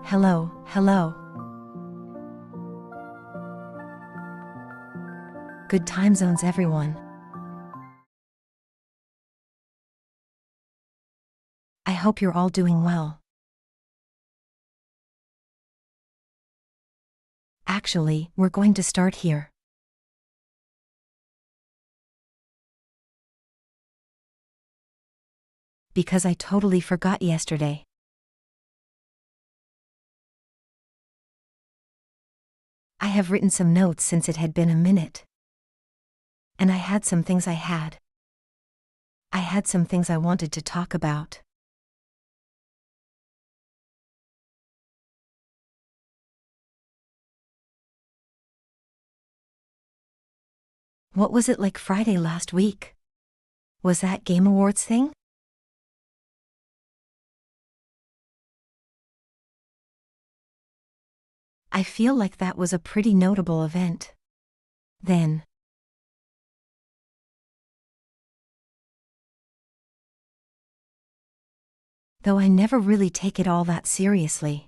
Hello, hello. Good time zones, everyone. I hope you're all doing well. Actually, we're going to start here. Because I totally forgot yesterday. I have written some notes since it had been a minute. And I had some things I had some things I wanted to talk about. What was it like Friday last week? Was that Game Awards thing? I feel like that was a pretty notable event. Then. Though I never really take it all that seriously.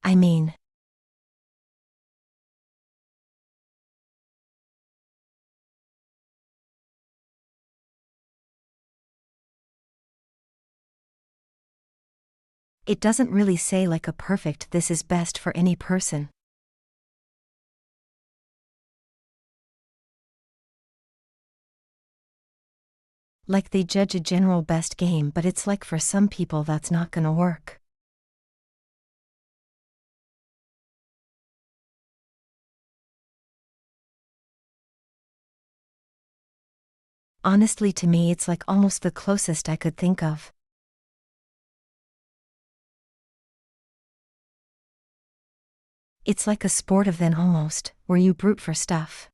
I mean, it doesn't really say like a perfect "this is best for any person." Like they judge a general best game, but it's like for some people that's not gonna work. Honestly, to me it's like almost the closest I could think of. It's like a sport of then almost, where you brute for stuff.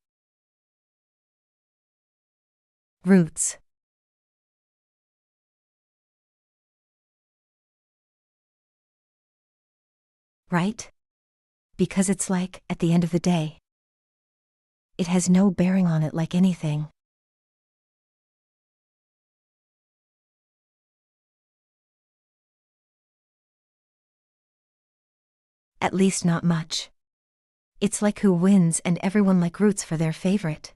Roots. Right? Because it's like, at the end of the day, it has no bearing on it like anything. At least not much. It's like who wins and everyone like roots for their favorite.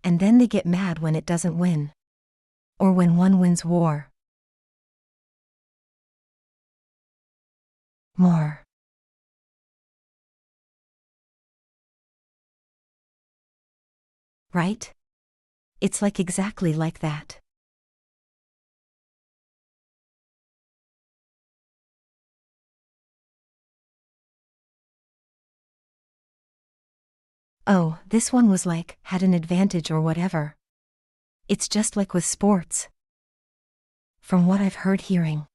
And then they get mad when it doesn't win. Or when one wins war. More. Right? It's like exactly like that. Oh, this one was like, had an advantage or whatever. It's just like with sports. From what I've heard hearing.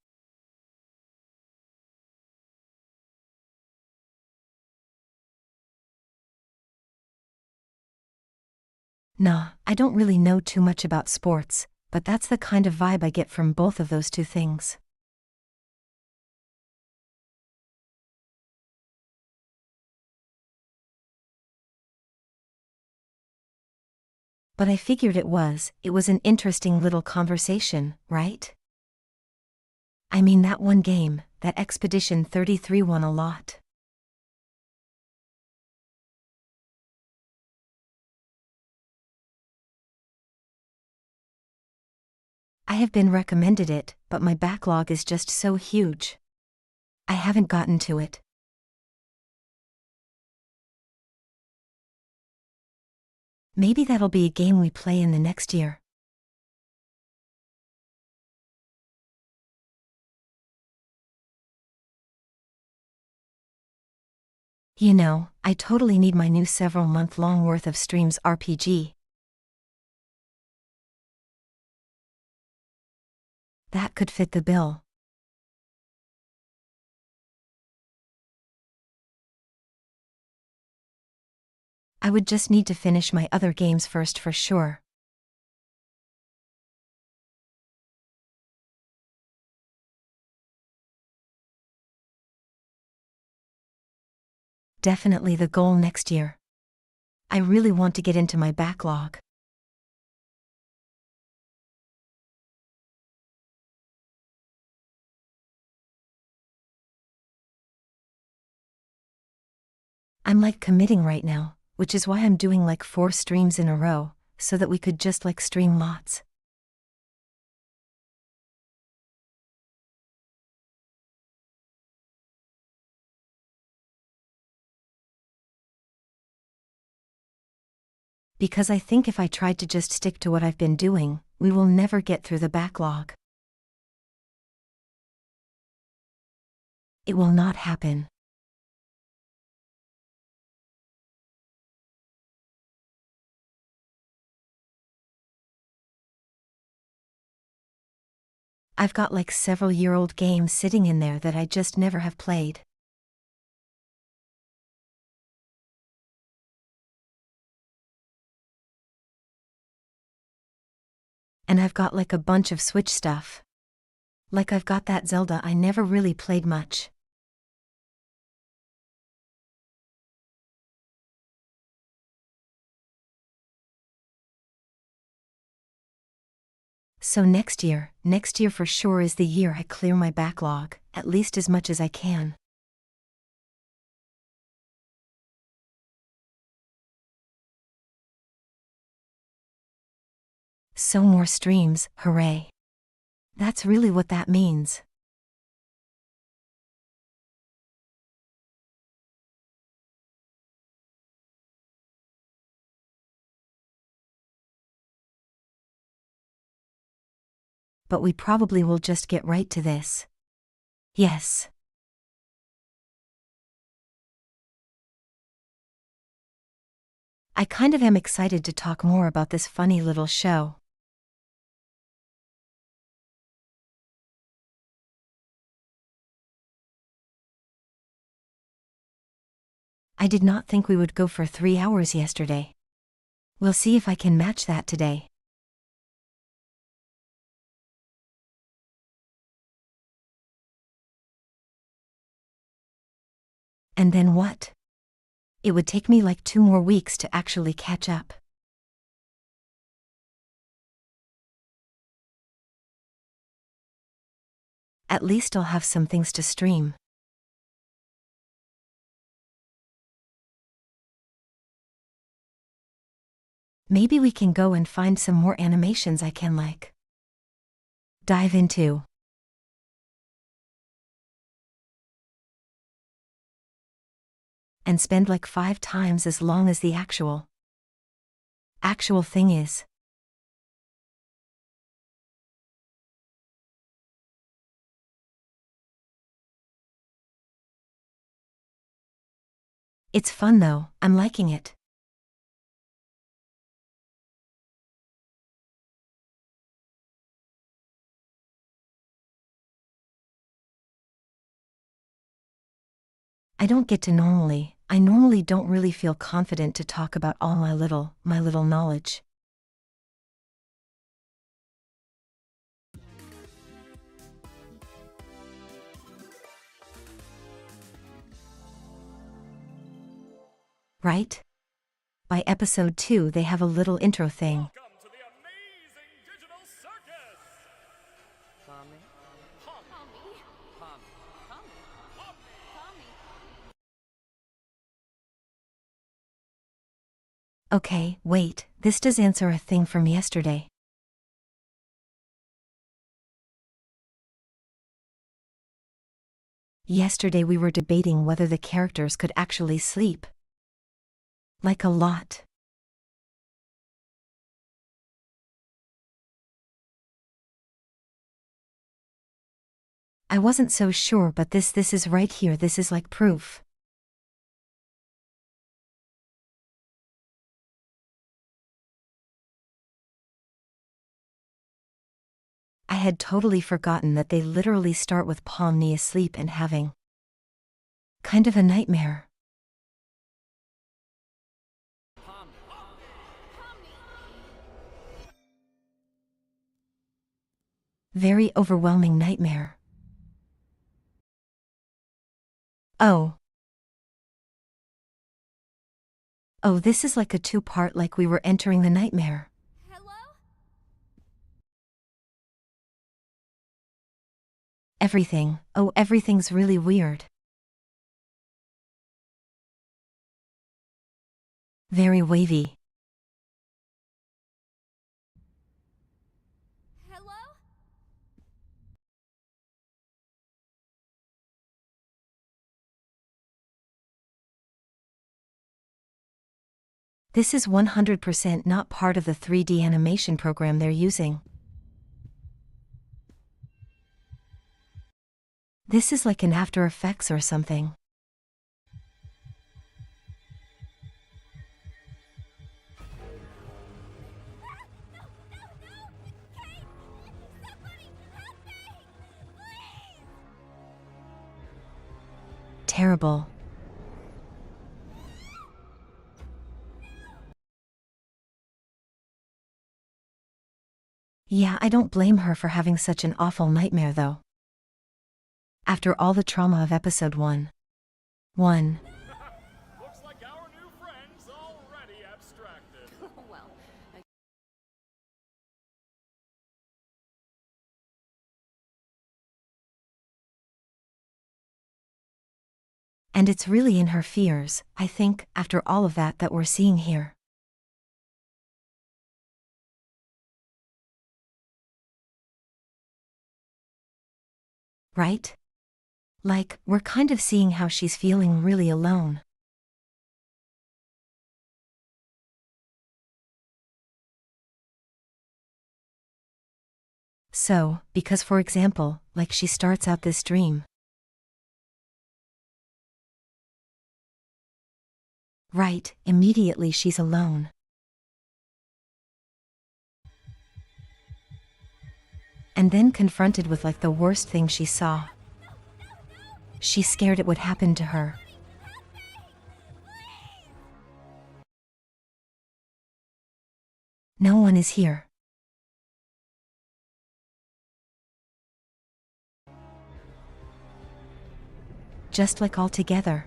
Nah, I don't really know too much about sports, but that's the kind of vibe I get from both of those two things. But I figured it was an interesting little conversation, right? I mean that one game, that Expedition 33 won a lot. I have been recommended it, but my backlog is just so huge. I haven't gotten to it. Maybe that'll be a game we play in the next year. You know, I totally need my new several-month-long worth of streams RPG. That could fit the bill. I would just need to finish my other games first for sure. Definitely the goal next year. I really want to get into my backlog. I'm like committing right now, which is why I'm doing like 4 streams in a row, so that we could just like stream lots. Because I think if I tried to just stick to what I've been doing, we will never get through the backlog. It will not happen. I've got like several-year-old games sitting in there that I just never have played. And I've got like a bunch of Switch stuff. Like I've got that Zelda I never really played much. So next year for sure is the year I clear my backlog, at least as much as I can. So more streams, hooray. That's really what that means. But we probably will just get right to this. Yes. I kind of am excited to talk more about this funny little show. I did not think we would go for 3 hours yesterday. We'll see if I can match that today. And then what? It would take me like 2 more weeks to actually catch up. At least I'll have some things to stream. Maybe we can go and find some more animations I can like dive into. And spend like 5 times as long as the actual thing is. It's fun though, I'm liking it. I normally don't really feel confident to talk about all my little knowledge. Right? By episode 2 they have a little intro thing. Welcome to the amazing digital circus! Tommy? Okay, wait, this does answer a thing from yesterday. Yesterday we were debating whether the characters could actually sleep. Like a lot. I wasn't so sure, but this is right here, this is like proof. I had totally forgotten that they literally start with Pomni asleep and having kind of a nightmare. Very overwhelming nightmare. Oh, this is like a 2-part, like we were entering the nightmare. Hello? Everything's really weird. Very wavy. Hello? This is 100% not part of the 3D animation program they're using. This is like an After Effects or something. Terrible. Yeah, I don't blame her for having such an awful nightmare though. After all the trauma of episode 1. Looks like our new friend's already abstracted. Well, And it's really in her fears, I think, after all of that we're seeing here. Right? Like, we're kind of seeing how she's feeling really alone. So, because for example, like she starts out this dream. Right, immediately she's alone. And then confronted with like the worst thing she saw. She's scared it would happen to her. No one is here. Just like all together.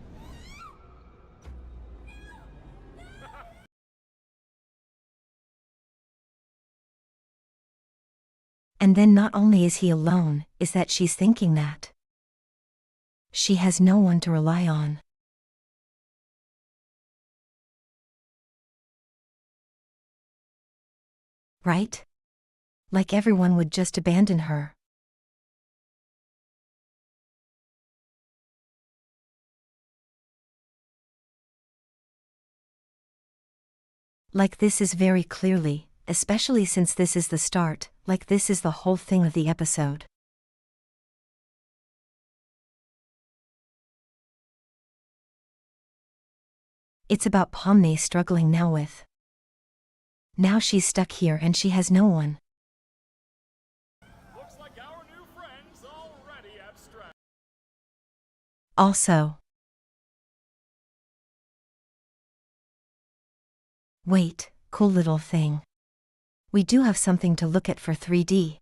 And then not only is he alone, is that she's thinking that she has no one to rely on. Right? Like everyone would just abandon her. Like this is very clearly, especially since this is the start, like this is the whole thing of the episode. It's about Pomni struggling now with. Now she's stuck here and she has no one. Looks like our new friend's already abstracted. Also. Wait, cool little thing. We do have something to look at for 3D.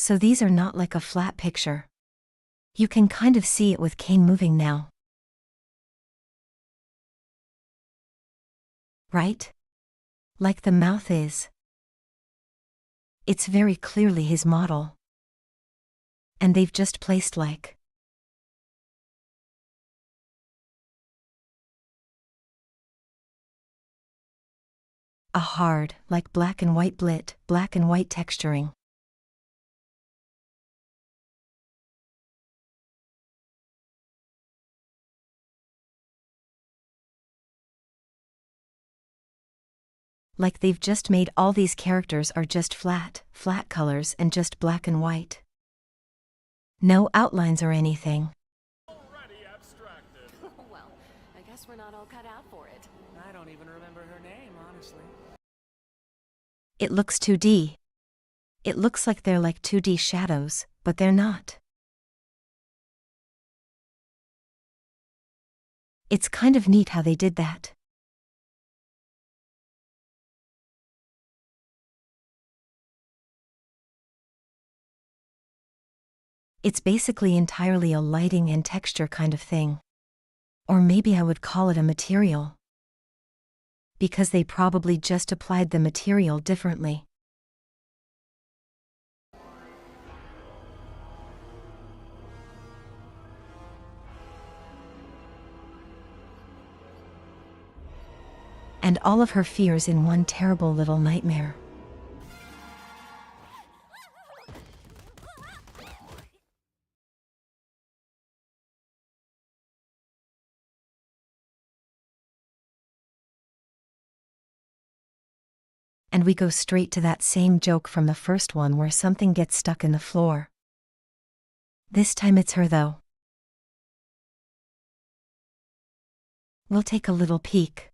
So these are not like a flat picture. You can kind of see it with Kane moving now. Right? Like the mouth is. It's very clearly his model. And they've just placed like a hard, like black and white black and white texturing. Like they've just made all these characters are just flat colors and just black and white. No outlines or anything. Already abstracted. well, I guess we're not all cut out for it. I don't even remember her name, honestly. It looks 2D. It looks like they're like 2D shadows, but they're not. It's kind of neat how they did that. It's basically entirely a lighting and texture kind of thing. Or maybe I would call it a material. Because they probably just applied the material differently. And all of her fears in one terrible little nightmare. And we go straight to that same joke from the first one where something gets stuck in the floor. This time it's her though. We'll take a little peek.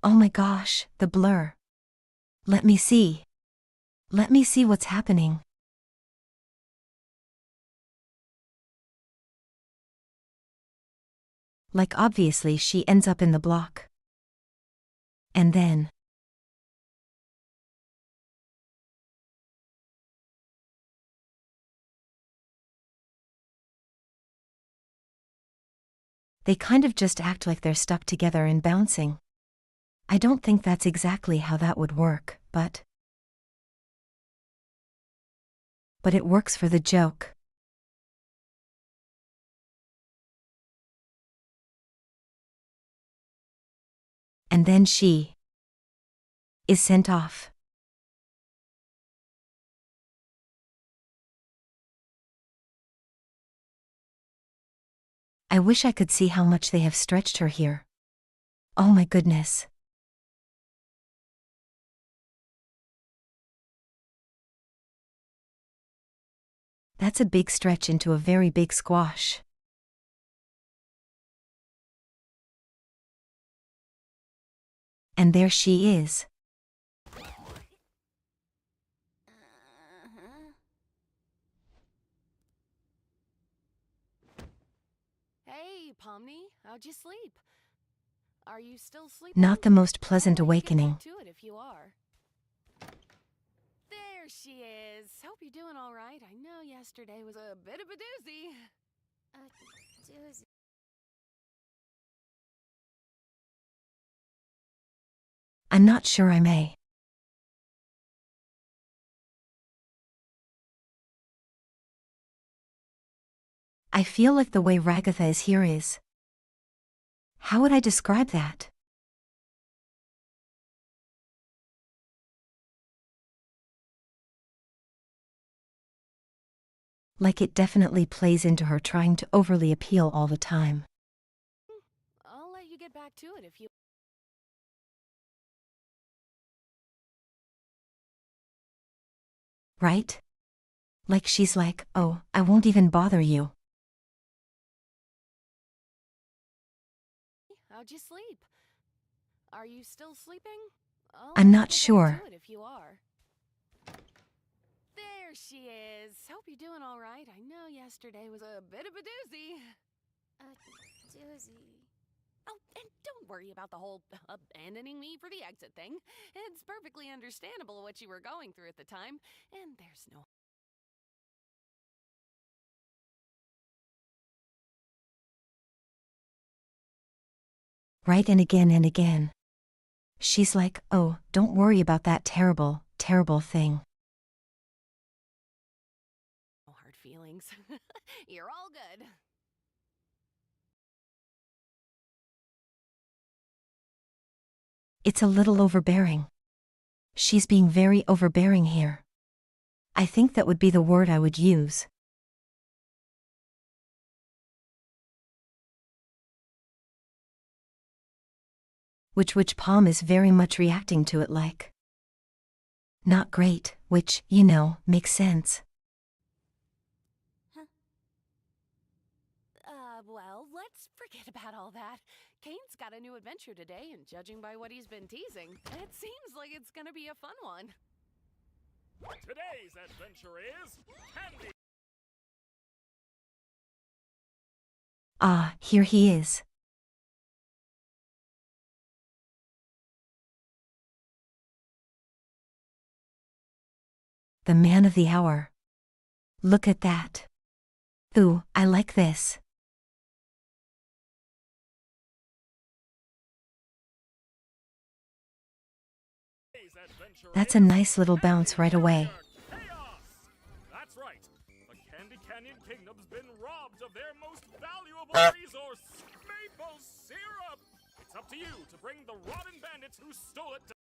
Oh my gosh, the blur. Let me see. Let me see what's happening. Like obviously she ends up in the block. And then they kind of just act like they're stuck together and bouncing. I don't think that's exactly how that would work, but it works for the joke. And then she is sent off. I wish I could see how much they have stretched her here. Oh my goodness. That's a big stretch into a very big squash. And there she is. Hey, Pomni, how'd you sleep? Are you still sleeping? Not the most pleasant I'll let you get awakening. back to it if you are. There she is. Hope you're doing all right. I know yesterday was a bit of a doozy. A doozy. I'm not sure I may. I feel like the way Ragatha is here is. How would I describe that? Like it definitely plays into her trying to overly appeal all the time. I'll let you get back to it if you... Right? Like she's like, oh, I won't even bother you. How'd you sleep? Are you still sleeping? I'm let not you get back sure. to it if you are. There she is. Hope you're doing all right. I know yesterday was a bit of a doozy. A doozy. Oh, and don't worry about the whole abandoning me for the exit thing. It's perfectly understandable what you were going through at the time, and there's no... Right, and again. She's like, oh, don't worry about that terrible, terrible thing. No hard feelings. You're all good. It's a little overbearing. She's being very overbearing here. I think that would be the word I would use. Which Palm is very much reacting to it like. Not great, which, you know, makes sense. Well, let's forget about all that. Kane's got a new adventure today, and judging by what he's been teasing, it seems like it's gonna be a fun one. Today's adventure is Candy. Ah, here he is. The man of the hour. Look at that. Ooh, I like this. That's a nice little bounce right away. Chaos! That's right. The Candy Canyon Kingdom's been robbed of their most valuable resource, maple syrup. It's up to you to bring the rotten bandits who stole it to...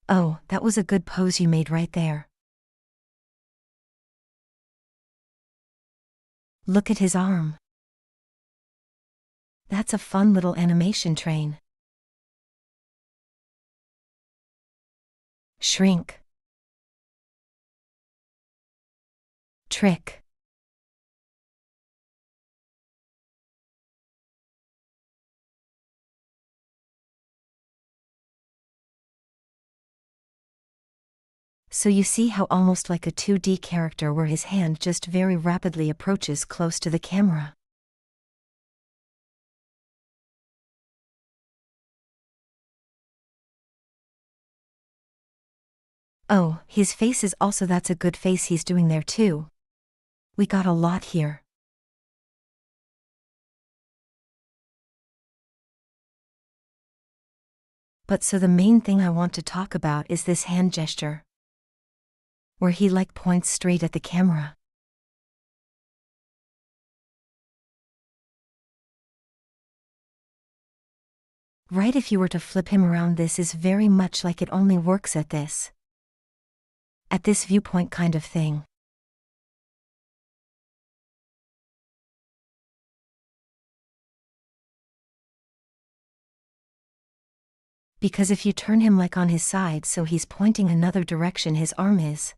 Oh, that was a good pose you made right there. Look at his arm. That's a fun little animation train. Shrink. Trick. So you see how almost like a 2D character where his hand just very rapidly approaches close to the camera. Oh, his face is also that's a good face he's doing there too. We got a lot here. But so the main thing I want to talk about is this hand gesture, where he like points straight at the camera. Right, if you were to flip him around, this is very much like it only works at this viewpoint kind of thing. Because if you turn him like on his side so he's pointing another direction his arm is,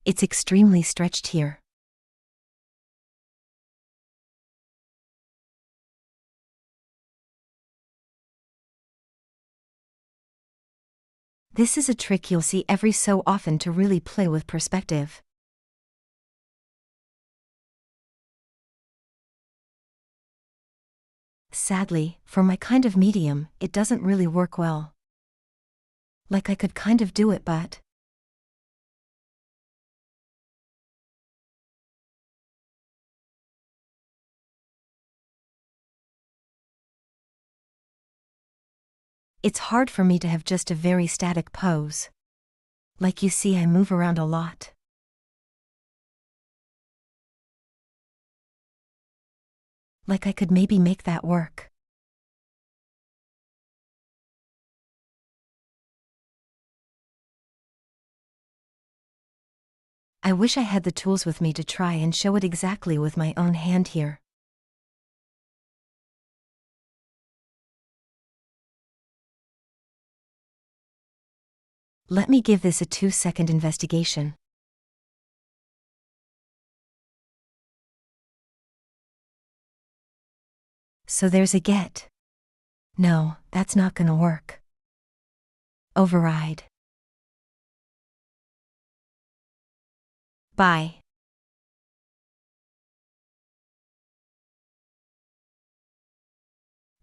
it's extremely stretched here. This is a trick you'll see every so often to really play with perspective. Sadly, for my kind of medium, it doesn't really work well. Like I could kind of do it, but it's hard for me to have just a very static pose. Like you see, I move around a lot. Like I could maybe make that work. I wish I had the tools with me to try and show it exactly with my own hand here. Let me give this a 2-second investigation. So there's a get. No, that's not gonna work. Override. Bye.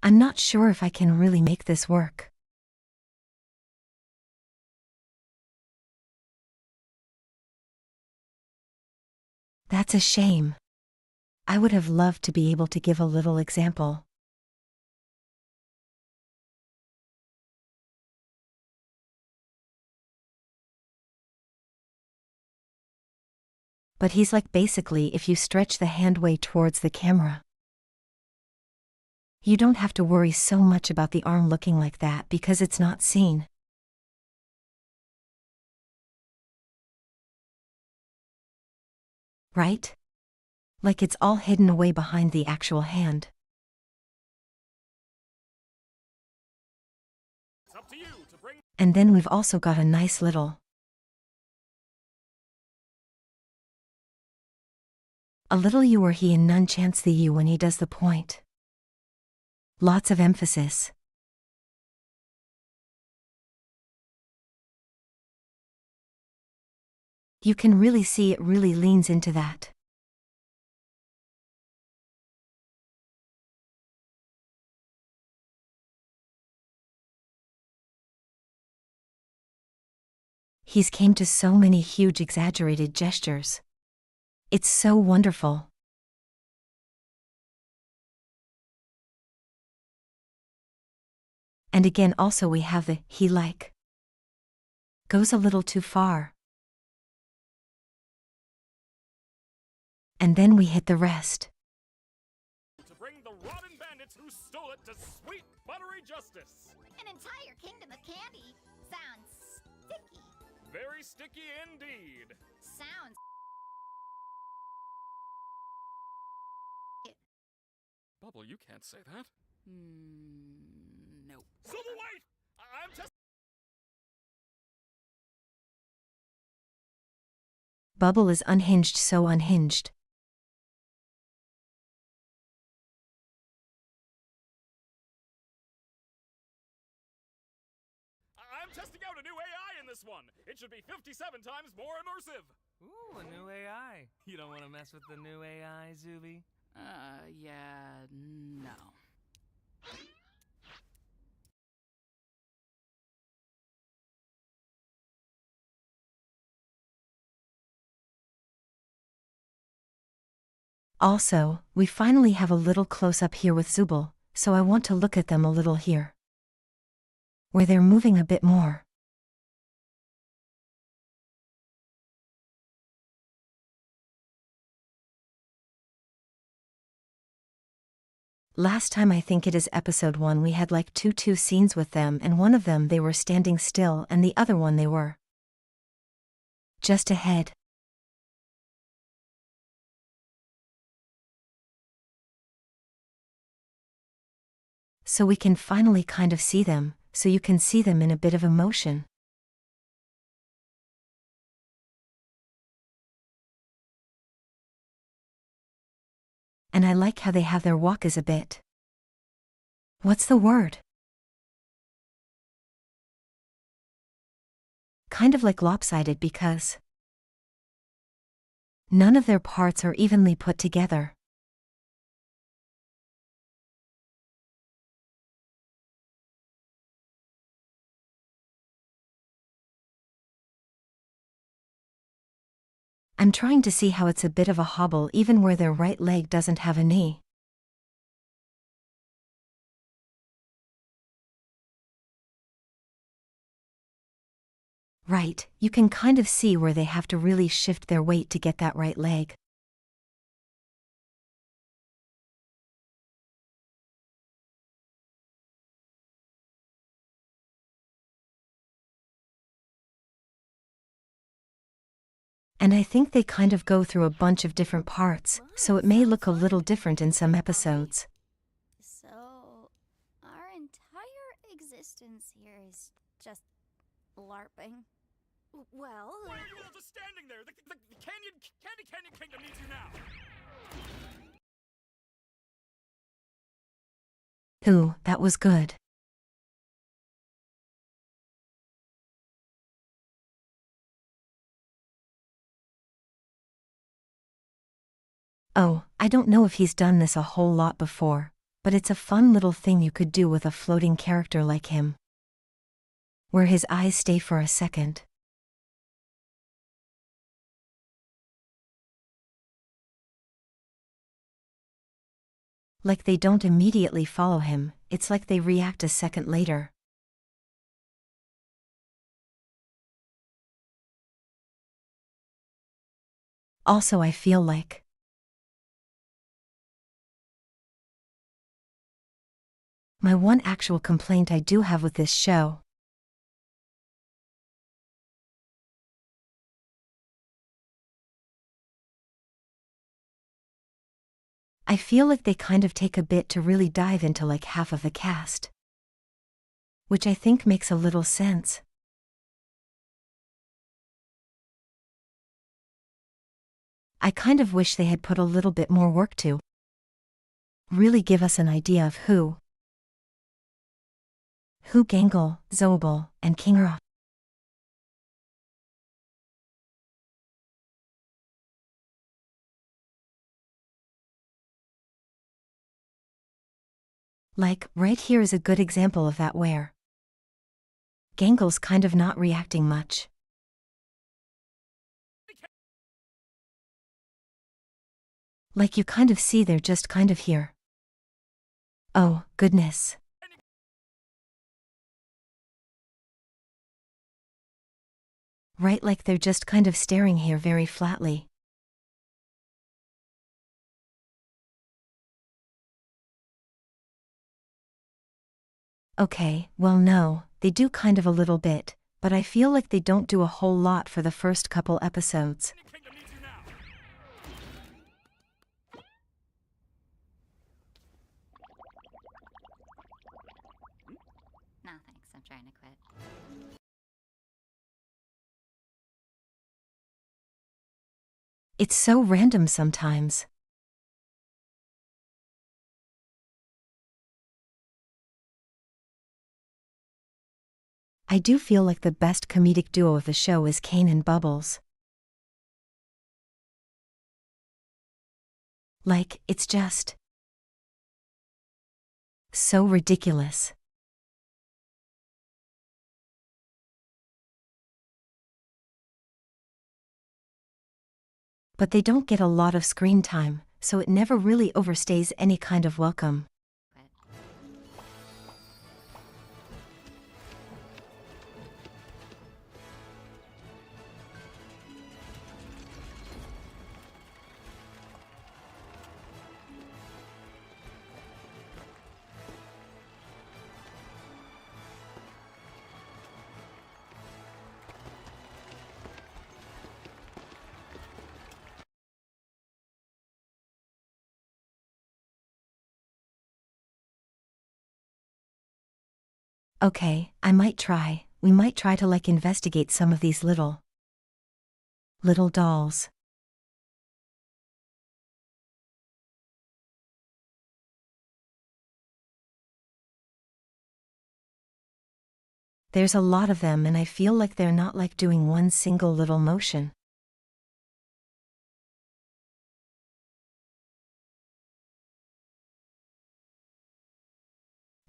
I'm not sure if I can really make this work. That's a shame. I would have loved to be able to give a little example. But he's like basically if you stretch the hand way towards the camera. You don't have to worry so much about the arm looking like that because it's not seen. Right? Like it's all hidden away behind the actual hand. It's up to you to bring... And then we've also got a nice little you or he and none chance the you when he does the point. Lots of emphasis. You can really see it really leans into that. He's came to so many huge exaggerated gestures. It's so wonderful. And again also we have the he like. Goes a little too far. and then we hit the rest. To bring the rotten bandits who stole it to sweet, buttery justice. An entire kingdom of candy sounds sticky. Very sticky indeed. Sounds. Bubble, you can't say that. Nope. Zubul, wait! I'm just... Bubble is unhinged, so unhinged. I'm testing out a new AI in this one. It should be 57 times more immersive. Ooh, a new AI. You don't want to mess with the new AI, Zuby? Yeah, no. Also, we finally have a little close-up here with Zubul, so I want to look at them a little here, where they're moving a bit more. Last time, I think it is episode 1, we had like two scenes with them, and one of them they were standing still and the other one they were just ahead. So we can finally kind of see them, so you can see them in a bit of emotion. And I like how they have their walk is a bit. What's the word? Kind of like lopsided, because none of their parts are evenly put together. I'm trying to see how it's a bit of a hobble even where their right leg doesn't have a knee. Right, you can kind of see where they have to really shift their weight to get that right leg. And I think they kind of go through a bunch of different parts, so it may look a little different in some episodes. So, our entire existence here is just LARPing. Well, Why are you all just standing there? The Candy Kingdom needs you now. Ooh, that was good. Oh, I don't know if he's done this a whole lot before, but it's a fun little thing you could do with a floating character like him, where his eyes stay for a second. Like they don't immediately follow him, it's like they react a second later. Also, I feel like my one actual complaint I do have with this show I feel like they kind of take a bit to really dive into like half of the cast, which I think makes a little sense. I kind of wish they had put a little bit more work to really give us an idea of who Gangle, Zobel, and Kingra. Like, right here is a good example of that where Gangle's kind of not reacting much. Like you kind of see they're just kind of here. Oh, goodness. Right, like they're just kind of staring here very flatly. Okay, well no, they do kind of a little bit, but I feel like they don't do a whole lot for the first couple episodes. Kingdom needs you now. No thanks, I'm trying to quit. It's so random sometimes. I do feel like the best comedic duo of the show is Kane and Bubbles. Like, it's just so ridiculous. But they don't get a lot of screen time, so it never really overstays any kind of welcome. Okay, we might try to like investigate some of these little dolls. There's a lot of them and I feel like they're not like doing one single little motion.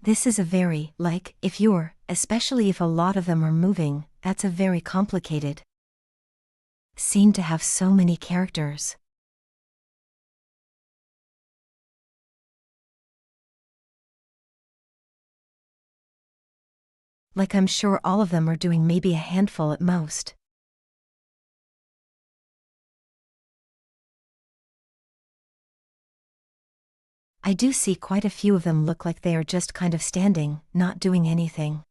This is a very, like, especially if a lot of them are moving, that's a very complicated scene to have so many characters. Like I'm sure all of them are doing maybe a handful at most. I do see quite a few of them look like they are just kind of standing, not doing anything.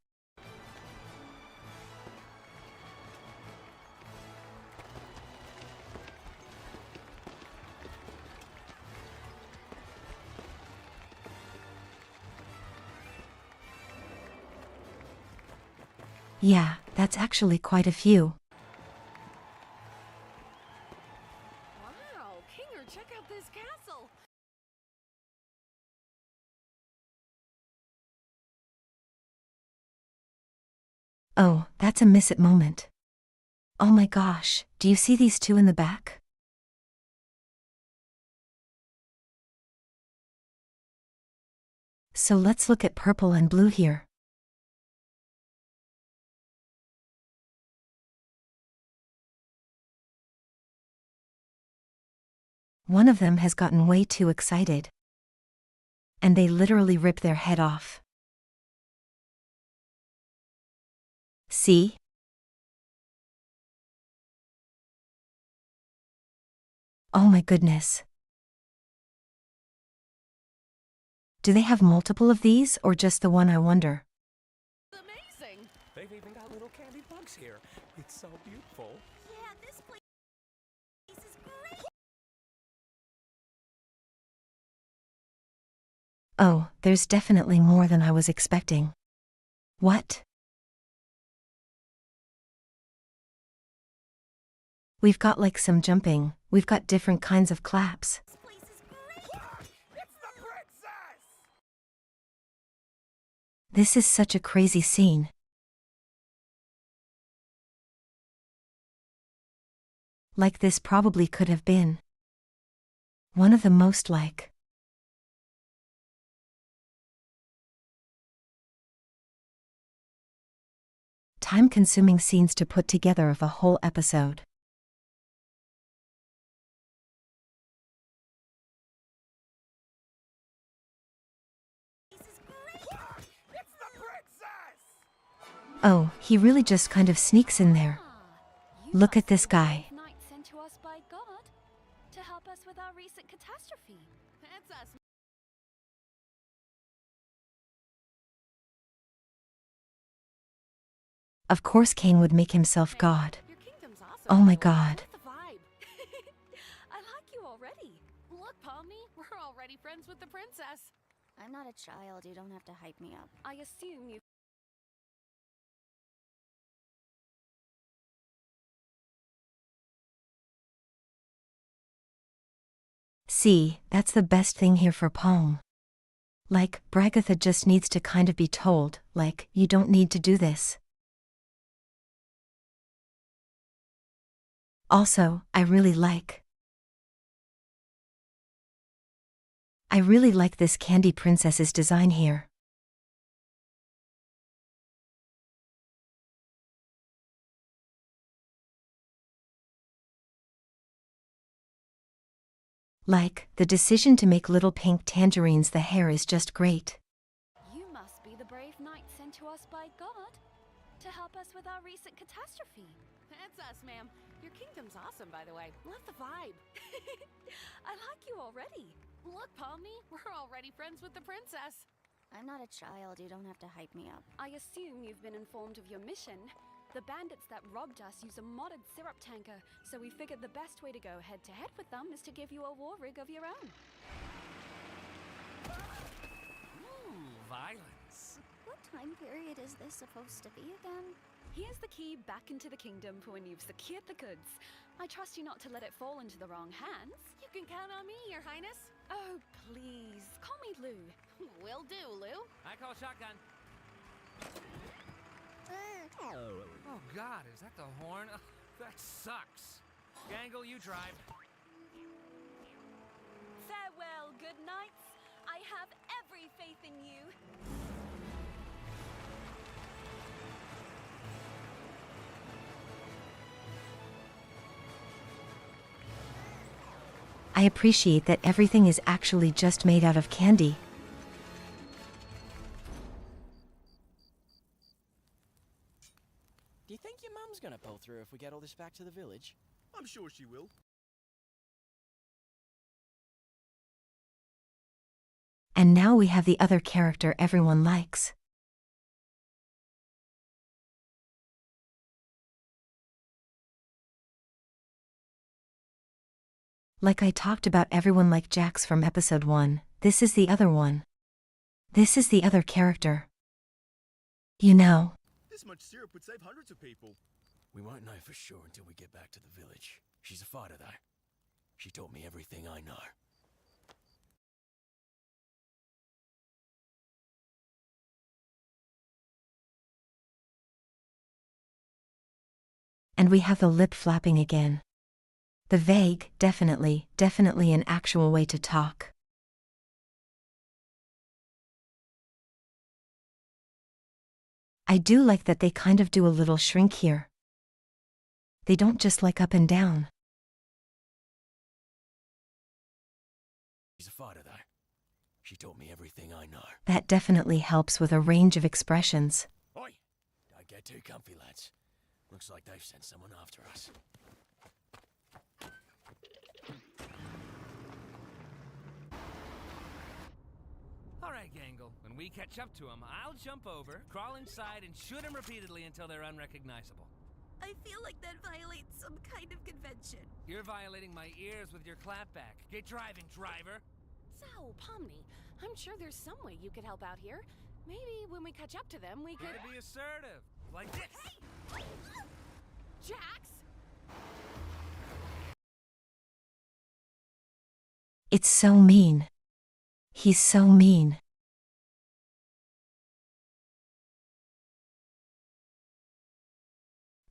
Yeah, that's actually quite a few. Wow, Kinger, check out this castle. Oh, that's a miss it moment. Oh my gosh, do you see these two in the back? So let's look at purple and blue here. One of them has gotten way too excited. And they literally rip their head off. See? Oh my goodness. Do they have multiple of these or just the one, I wonder? Amazing. They've even got little candy bugs here. It's so beautiful. Yeah, this place is great. Oh, there's definitely more than I was expecting. What? We've got like some jumping, we've got different kinds of claps. This place is great. It's the princess! This is such a crazy scene. Like this probably could have been one of the most like time-consuming scenes to put together of a whole episode. This is great. It's the princess! Oh, he really just kind of sneaks in there. You Look at must be this the guy. knight sent to us by God to help us with our recent catastrophe. That's us. Of course Cain would make himself God. Your kingdom's awesome. Oh my by the way. God. Love the vibe. I like you already. Look, Pomni, we're already friends with the princess. I'm not a child. You don't have to hype me up. I assume you. See, that's the best thing here for Palm. Like, Bragatha just needs to kind of be told, like, you don't need to do this. Also, I really like this Candy Princess's design here. Like, the decision to make little pink tangerines the hair is just great. You must be the brave knight sent to us by God to help us with our recent catastrophe. That's us, ma'am. Your kingdom's awesome, by the way. Love the vibe. I like you already. Look, Pomni, we're already friends with the princess. I'm not a child. You don't have to hype me up. I assume you've been informed of your mission. The bandits that robbed us use a modded syrup tanker, so we figured the best way to go head-to-head with them is to give you a war rig of your own. Ooh, violence. What time period is this supposed to be again? Here's the key back into the kingdom for when you've secured the goods. I trust you not to let it fall into the wrong hands. You can count on me, Your Highness. Oh, please, call me Lou. Will do, Lou. I call shotgun. Oh God, is that the horn? Ugh, that sucks. Gangle, you drive. Farewell, good knights. I have every faith in you. I appreciate that everything is actually just made out of candy. Do you think your mum's gonna pull through if we get all this back to the village? I'm sure she will. And now we have the other character everyone likes. Like I talked about everyone like Jax from episode 1, this is the other one. This is the other character. You know. This much syrup would save hundreds of people. We won't know for sure until we get back to the village. She's a fighter, though. She taught me everything I know. And we have the lip flapping again. The vague, definitely an actual way to talk. I do like that they kind of do a little shrink here. They don't just like up and down. She's a fighter, though. She taught me everything I know. That definitely helps with a range of expressions. Oi! Don't get too comfy, lads. Looks like they've sent someone after us. Alright, Gangle. When we catch up to them, I'll jump over, crawl inside, and shoot them repeatedly until they're unrecognizable. I feel like that violates some kind of convention. You're violating my ears with your clapback. Get driving, driver! So, Pomni, I'm sure there's some way you could help out here. Maybe when we catch up to them, we could... Gotta be assertive. Like this! Jax! It's so mean. He's so mean.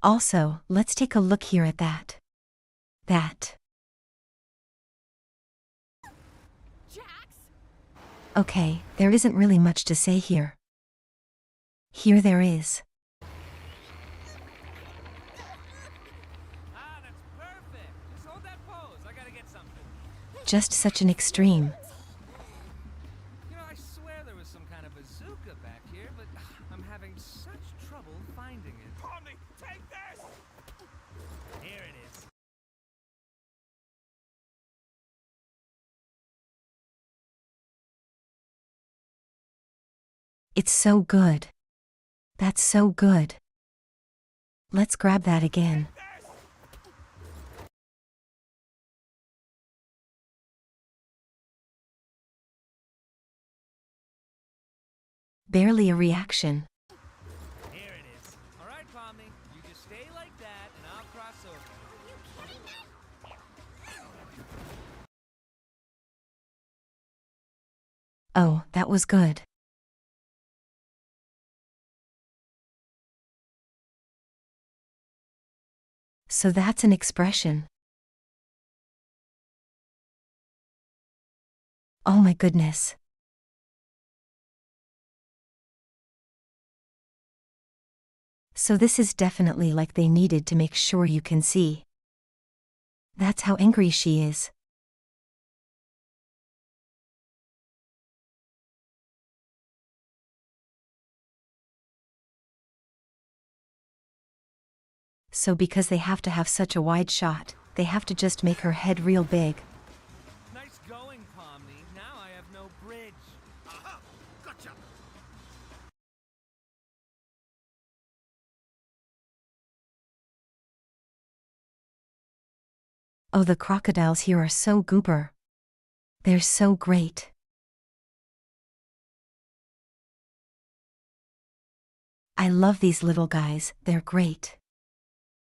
Also, let's take a look here at that. Jax! Okay, there isn't really much to say here. Here there is. Ah, that's perfect! Just hold that pose. I gotta get something. Just such an extreme. You know, I swear there was some kind of bazooka back here, but I'm having such trouble finding it. Pomni, take this! Here it is. It's so good. That's so good. Let's grab that again. Barely a reaction. Here it is. All right, Pomni. You just stay like that, and I'll cross over. Oh, that was good. So that's an expression. Oh my goodness. So this is definitely like they needed to make sure you can see. That's how angry she is. So because they have to have such a wide shot, they have to just make her head real big. Nice going, Pomni. Now I have no bridge. Aha! Gotcha! Oh, the crocodiles here are so goober. They're so great. I love these little guys, they're great.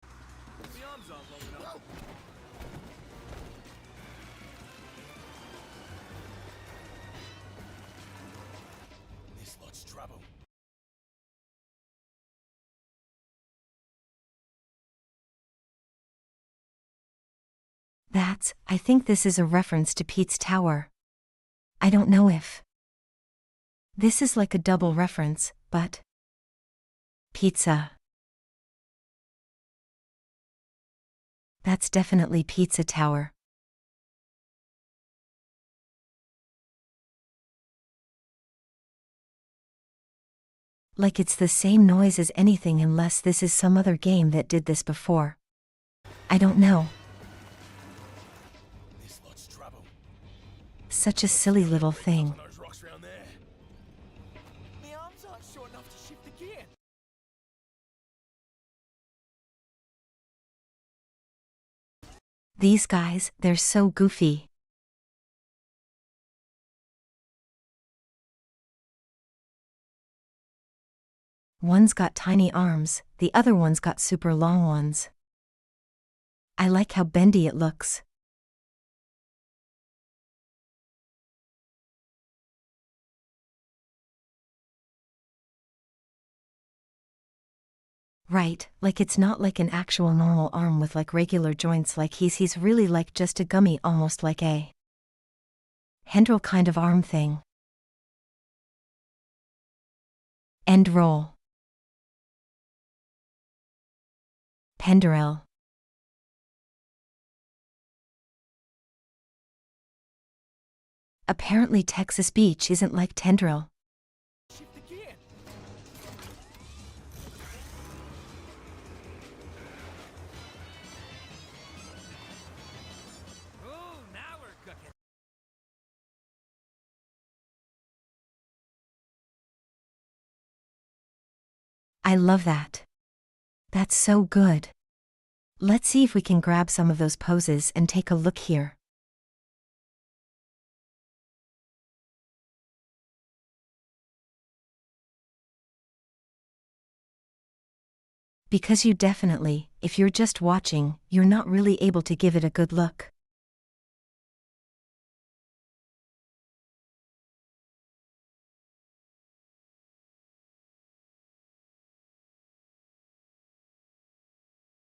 The arms aren't long enough. This lot's trouble. I think this is a reference to Pete's Tower. I don't know if this is like a double reference, but pizza. That's definitely Pizza Tower. Like it's the same noise as anything unless this is some other game that did this before. I don't know. This lot's trouble. Such a silly little thing. On those rocks round there. The arms aren't short enough to shift the gear. These guys, they're so goofy. One's got tiny arms, the other one's got super long ones. I like how bendy it looks. Right, like it's not like an actual normal arm with like regular joints like he's really like just a gummy, almost like a tendril kind of arm thing. End roll. Pendrel. Apparently Texas Beach isn't like tendril. Shift the gear. Ooh, now we're cooking. I love that. That's so good. Let's see if we can grab some of those poses and take a look here. Because you definitely, if you're just watching, you're not really able to give it a good look.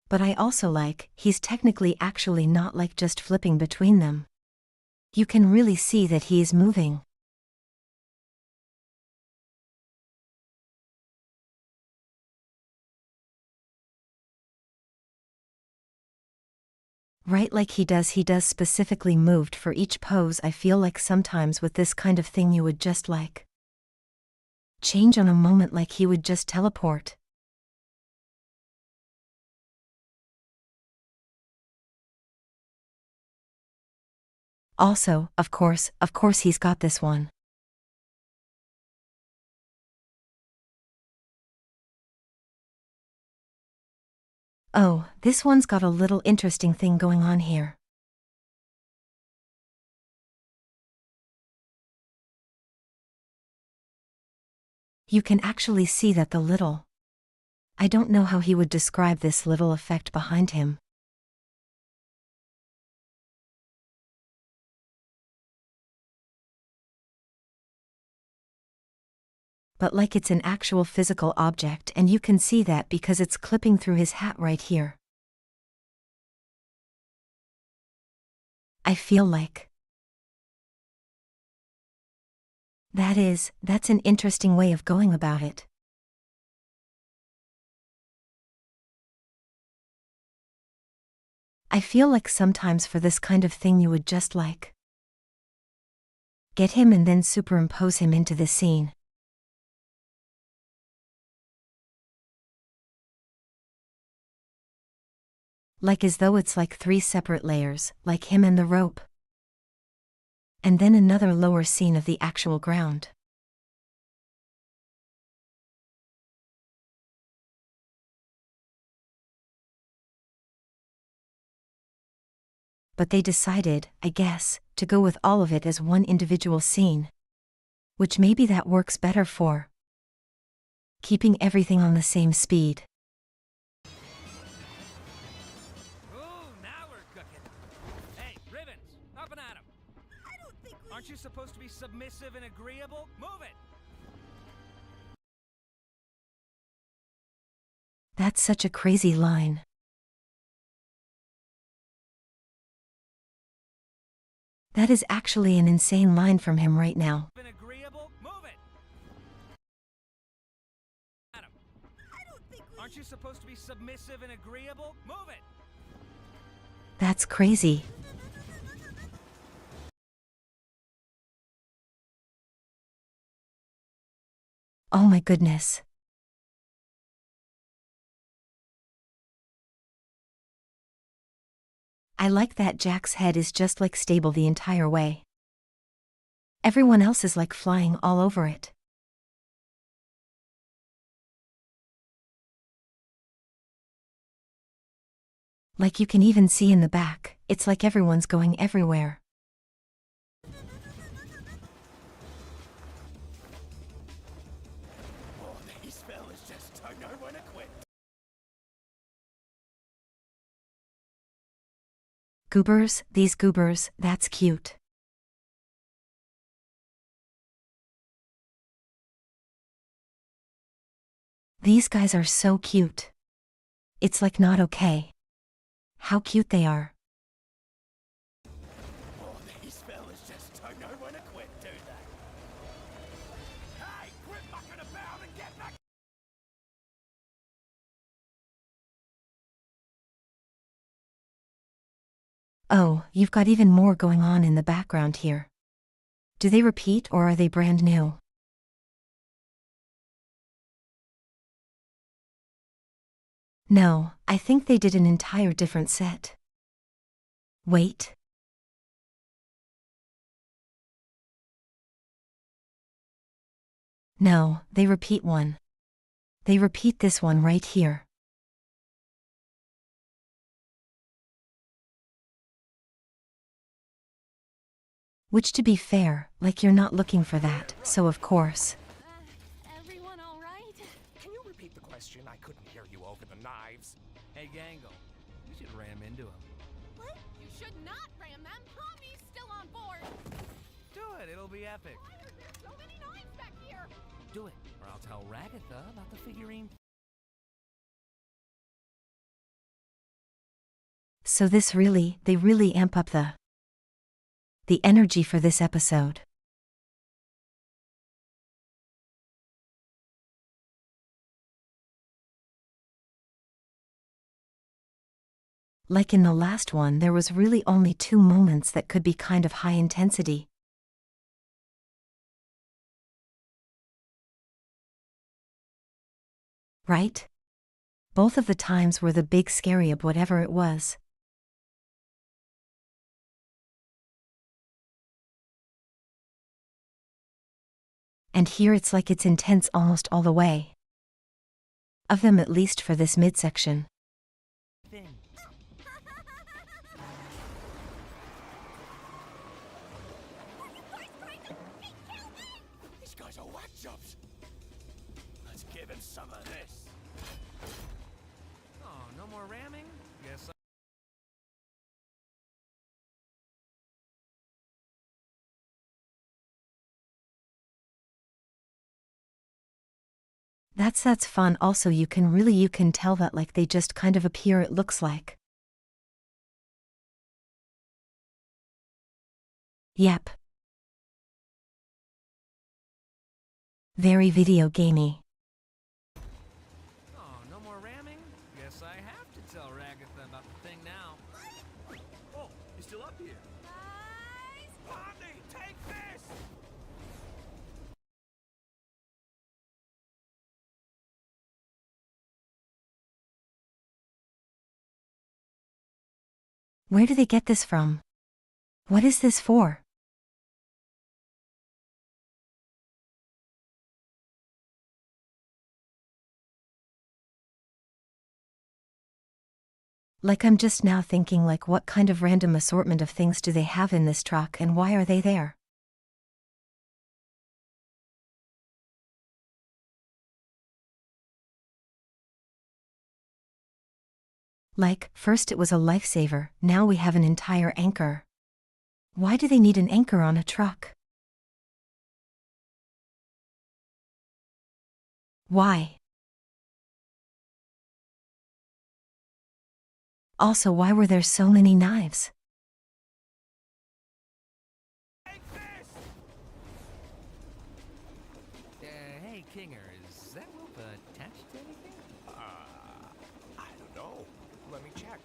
But I also like, he's technically actually not like just flipping between them. You can really see that he is moving. Right, like he does specifically moved for each pose. I feel like sometimes with this kind of thing you would just like change on a moment, like he would just teleport. Also, of course he's got this one. Oh, this one's got a little interesting thing going on here. You can actually see that the little... I don't know how he would describe this little effect behind him. But like it's an actual physical object, and you can see that because it's clipping through his hat right here. I feel like... That's an interesting way of going about it. I feel like sometimes for this kind of thing you would just like... get him and then superimpose him into the scene. Like as though it's like 3 separate layers, like him and the rope. And then another lower scene of the actual ground. But they decided, I guess, to go with all of it as one individual scene. Which maybe that works better for keeping everything on the same speed. Aren't you supposed to be submissive and agreeable? Move it! That's such a crazy line. That is actually an insane line from him right now. Agreeable? Move it! Adam. Aren't you supposed to be submissive and agreeable? Move it! That's crazy. Oh my goodness. I like that Jack's head is just like stable the entire way. Everyone else is like flying all over it. Like you can even see in the back, it's like everyone's going everywhere. These fellas just don't know when to quit. Goobers, these goobers, that's cute. These guys are so cute. It's like not okay. How cute they are. These fellas just don't know when to quit, do they? Hey, quit mucking about and get back! Oh, you've got even more going on in the background here. Do they repeat or are they brand new? No, I think they did an entire different set. Wait. No, they repeat one. They repeat this one right here. Which to be fair, like you're not looking for that, so of course. Everyone all right? Can you repeat the question? I couldn't hear you over the knives. Hey, Gangle. You should ram into him. What? You should not ram them. Tommy's still on board. Do it. It'll be epic. Why are there so many knives back here? Do it, or I'll tell Ragatha about the figurine. So they really amp up the energy for this episode. Like in the last one, there was really only 2 moments that could be kind of high intensity. Right? Both of the times were the big scary of whatever it was. And here it's like it's intense almost all the way. Of them at least for this midsection. That's fun. Also, you can tell that like they just kind of appear, it looks like. Yep. Very video gamey. Oh, no more ramming? Guess I have to tell Ragatha about the thing now. Oh, you're still up here. Guys! Bonnie, take this! Where do they get this from? What is this for? Like, I'm just now thinking, like, what kind of random assortment of things do they have in this truck and why are they there? Like, first it was a lifesaver, now we have an entire anchor. Why do they need an anchor on a truck? Why? Also, why were there so many knives? Hey, Kinger, is that rope attached to anything? I don't know. Let me check.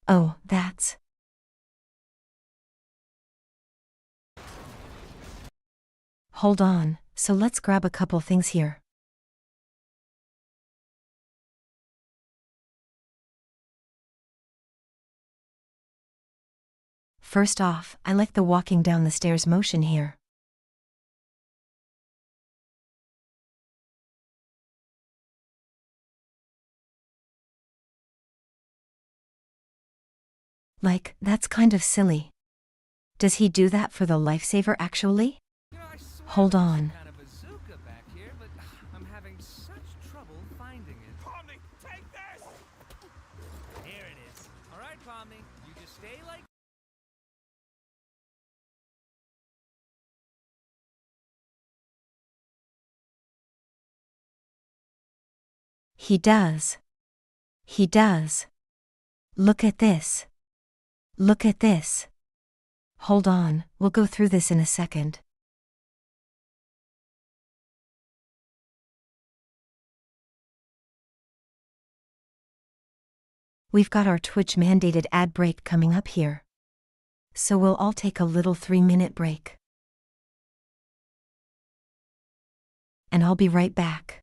Oh, that's... Hold on, so let's grab a couple things here. First off, I like the walking down the stairs motion here. Like, that's kind of silly. Does he do that for the lifesaver actually? You know, I swear Hold there was on. some kind of bazooka back here, but I'm having such trouble finding it. Bonnie, take this! Here it is. All right, Pomni, you just stay like... He does. He does. Look at this. Look at this. Hold on, we'll go through this in a second. We've got our Twitch mandated ad break coming up here. So we'll all take a little 3-minute break. And I'll be right back.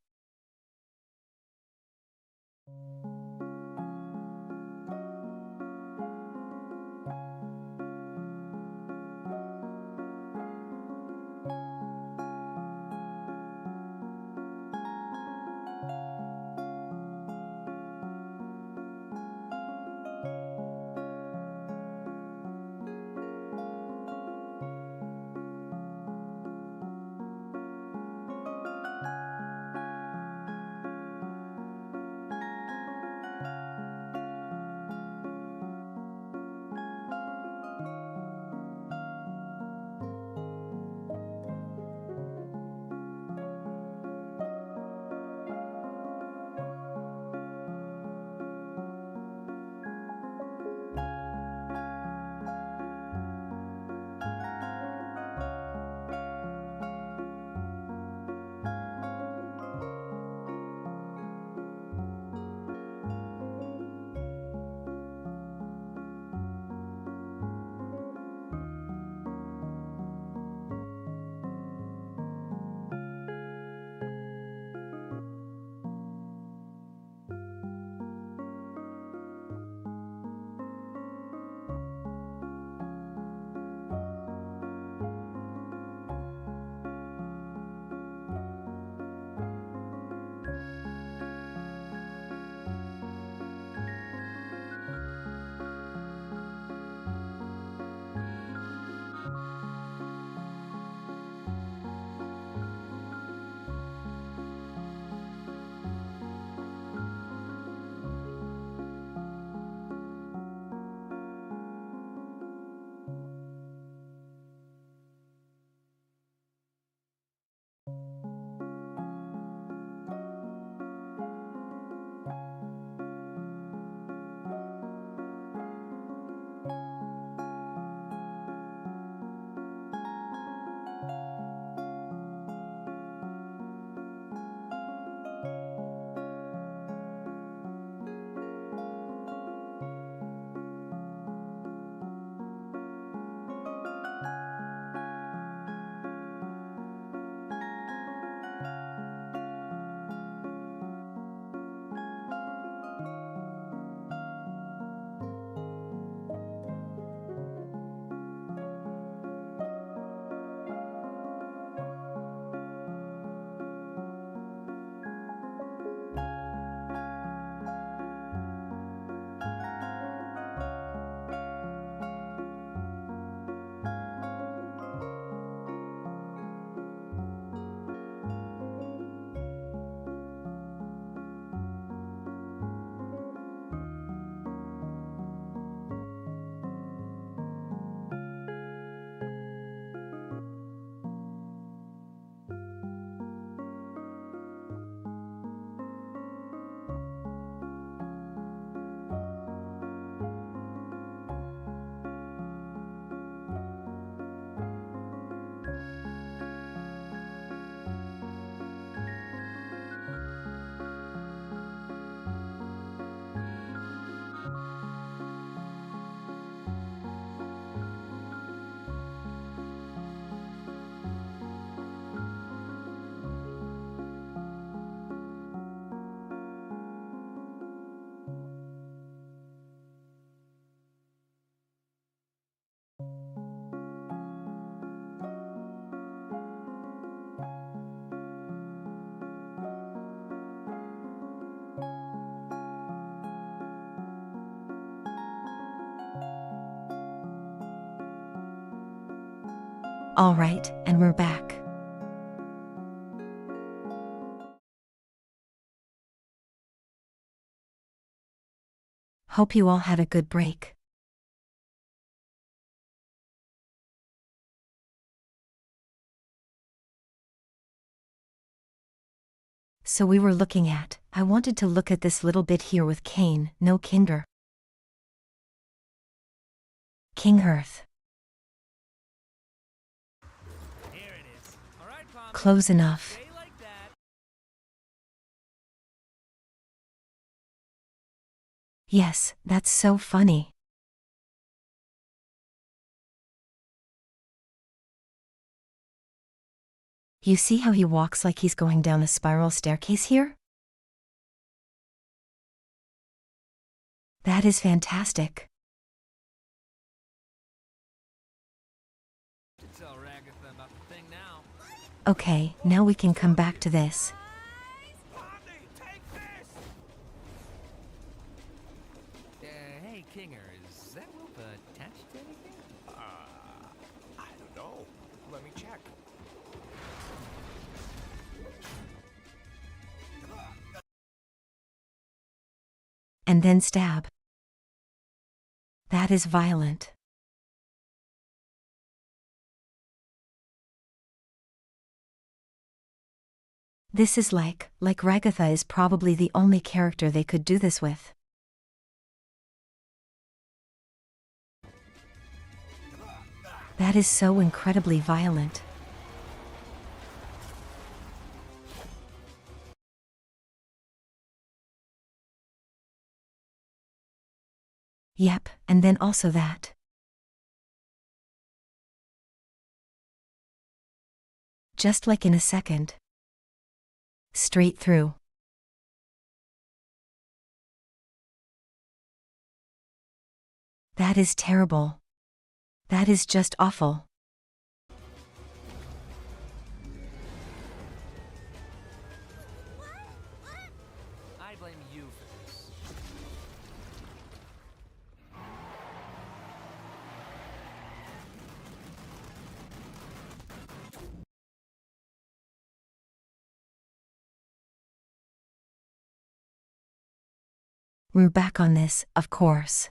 All right, and we're back. Hope you all had a good break. So we were looking at, I wanted to look at this little bit here with Cain, no Kinder. King Earth. Here it is. All right, Pommy. Close enough. Stay like that. Yes, that's so funny. You see how he walks like he's going down a spiral staircase here? That is fantastic. Tell Ragatha about the thing now. Okay, now we can come back to this. Pommy, take this! Hey, Kinger, is that rope attached to anything? I don't know. Let me check. And then stab. That is violent. This is like Ragatha is probably the only character they could do this with. That is so incredibly violent. Yep, and then also that. Just like in a second. Straight through. That is terrible. That is just awful. I blame you for this. We're back on this, of course.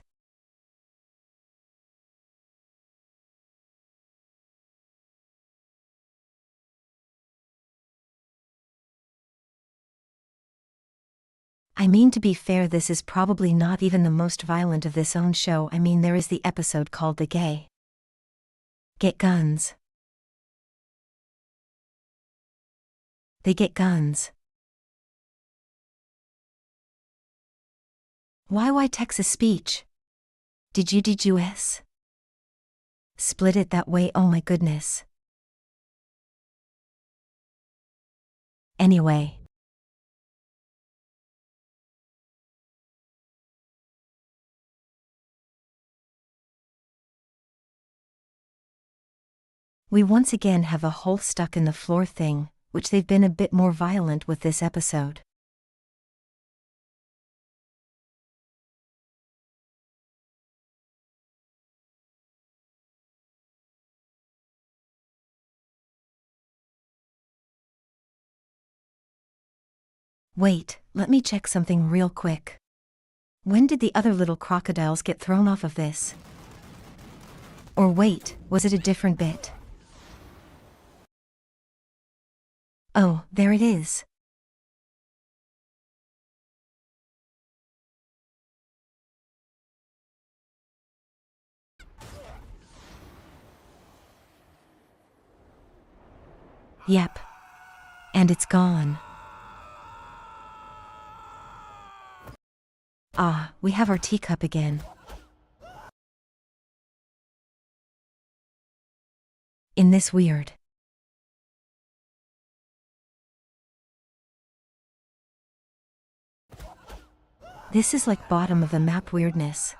I mean, to be fair, this is probably not even the most violent of this own show. I mean, there is the episode called The Gay. Get guns. They get guns. Why Texas speech? Did you split it that way? Oh my goodness. Anyway. We once again have a whole stuck in the floor thing, which they've been a bit more violent with this episode. Wait, let me check something real quick. When did the other little crocodiles get thrown off of this? Or wait, was it a different bit? Oh, there it is. Yep. And it's gone. Ah, we have our teacup again. In this weird. This is like bottom of the map weirdness.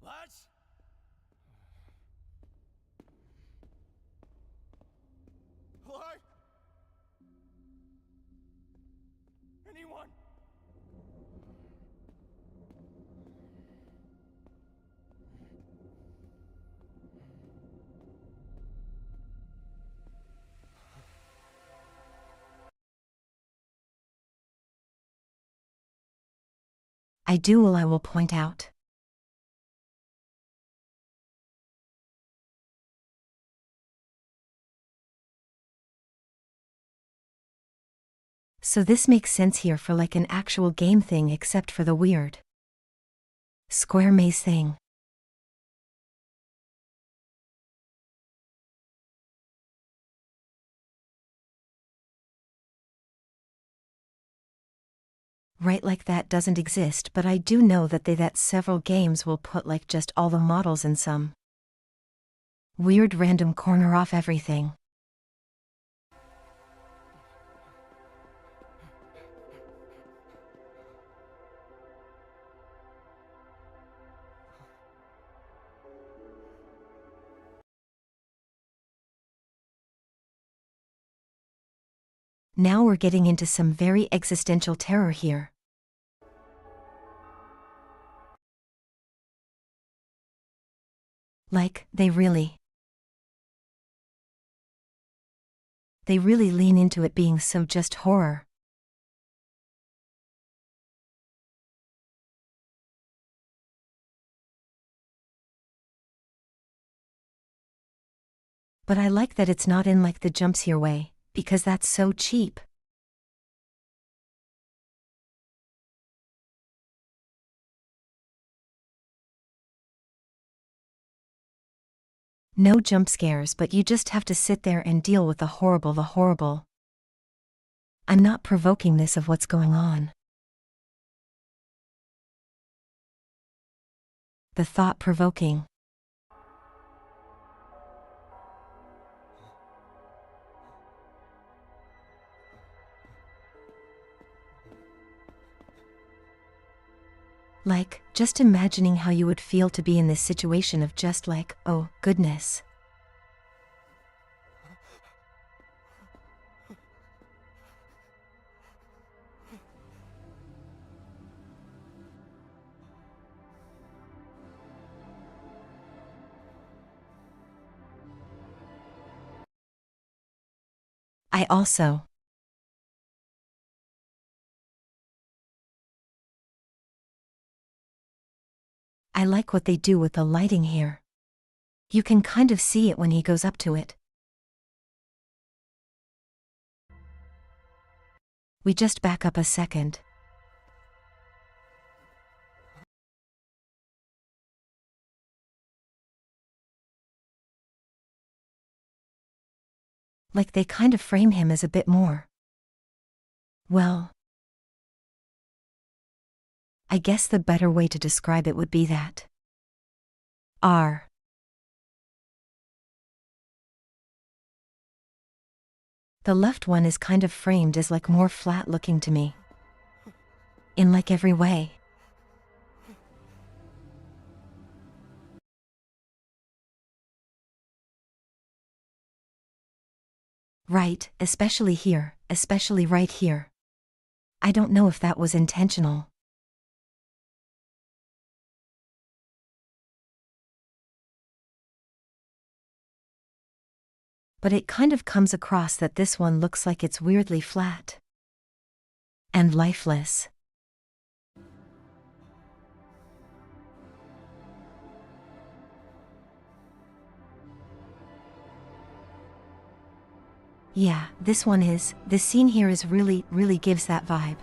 What? What? I will point out. So this makes sense here for like an actual game thing except for the weird square maze thing. Right, like that doesn't exist, but I do know that several games will put like just all the models in some weird random corner off everything. Now we're getting into some very existential terror here. Like, they really lean into it being so just horror. But I like that it's not in like the jumps here way, because that's so cheap. No jump scares, but you just have to sit there and deal with the horrible. I'm not provoking this of what's going on. The thought-provoking. Like, just imagining how you would feel to be in this situation of just like, oh, goodness. I like what they do with the lighting here. You can kind of see it when he goes up to it. We just back up a second. Like they kind of frame him as a bit more, well, I guess the better way to describe it would be that the left one is kind of framed as like more flat looking to me. In like every way. Right, especially here, especially right here. I don't know if that was intentional. But it kind of comes across that this one looks like it's weirdly flat and lifeless. Yeah, this scene here is really gives that vibe.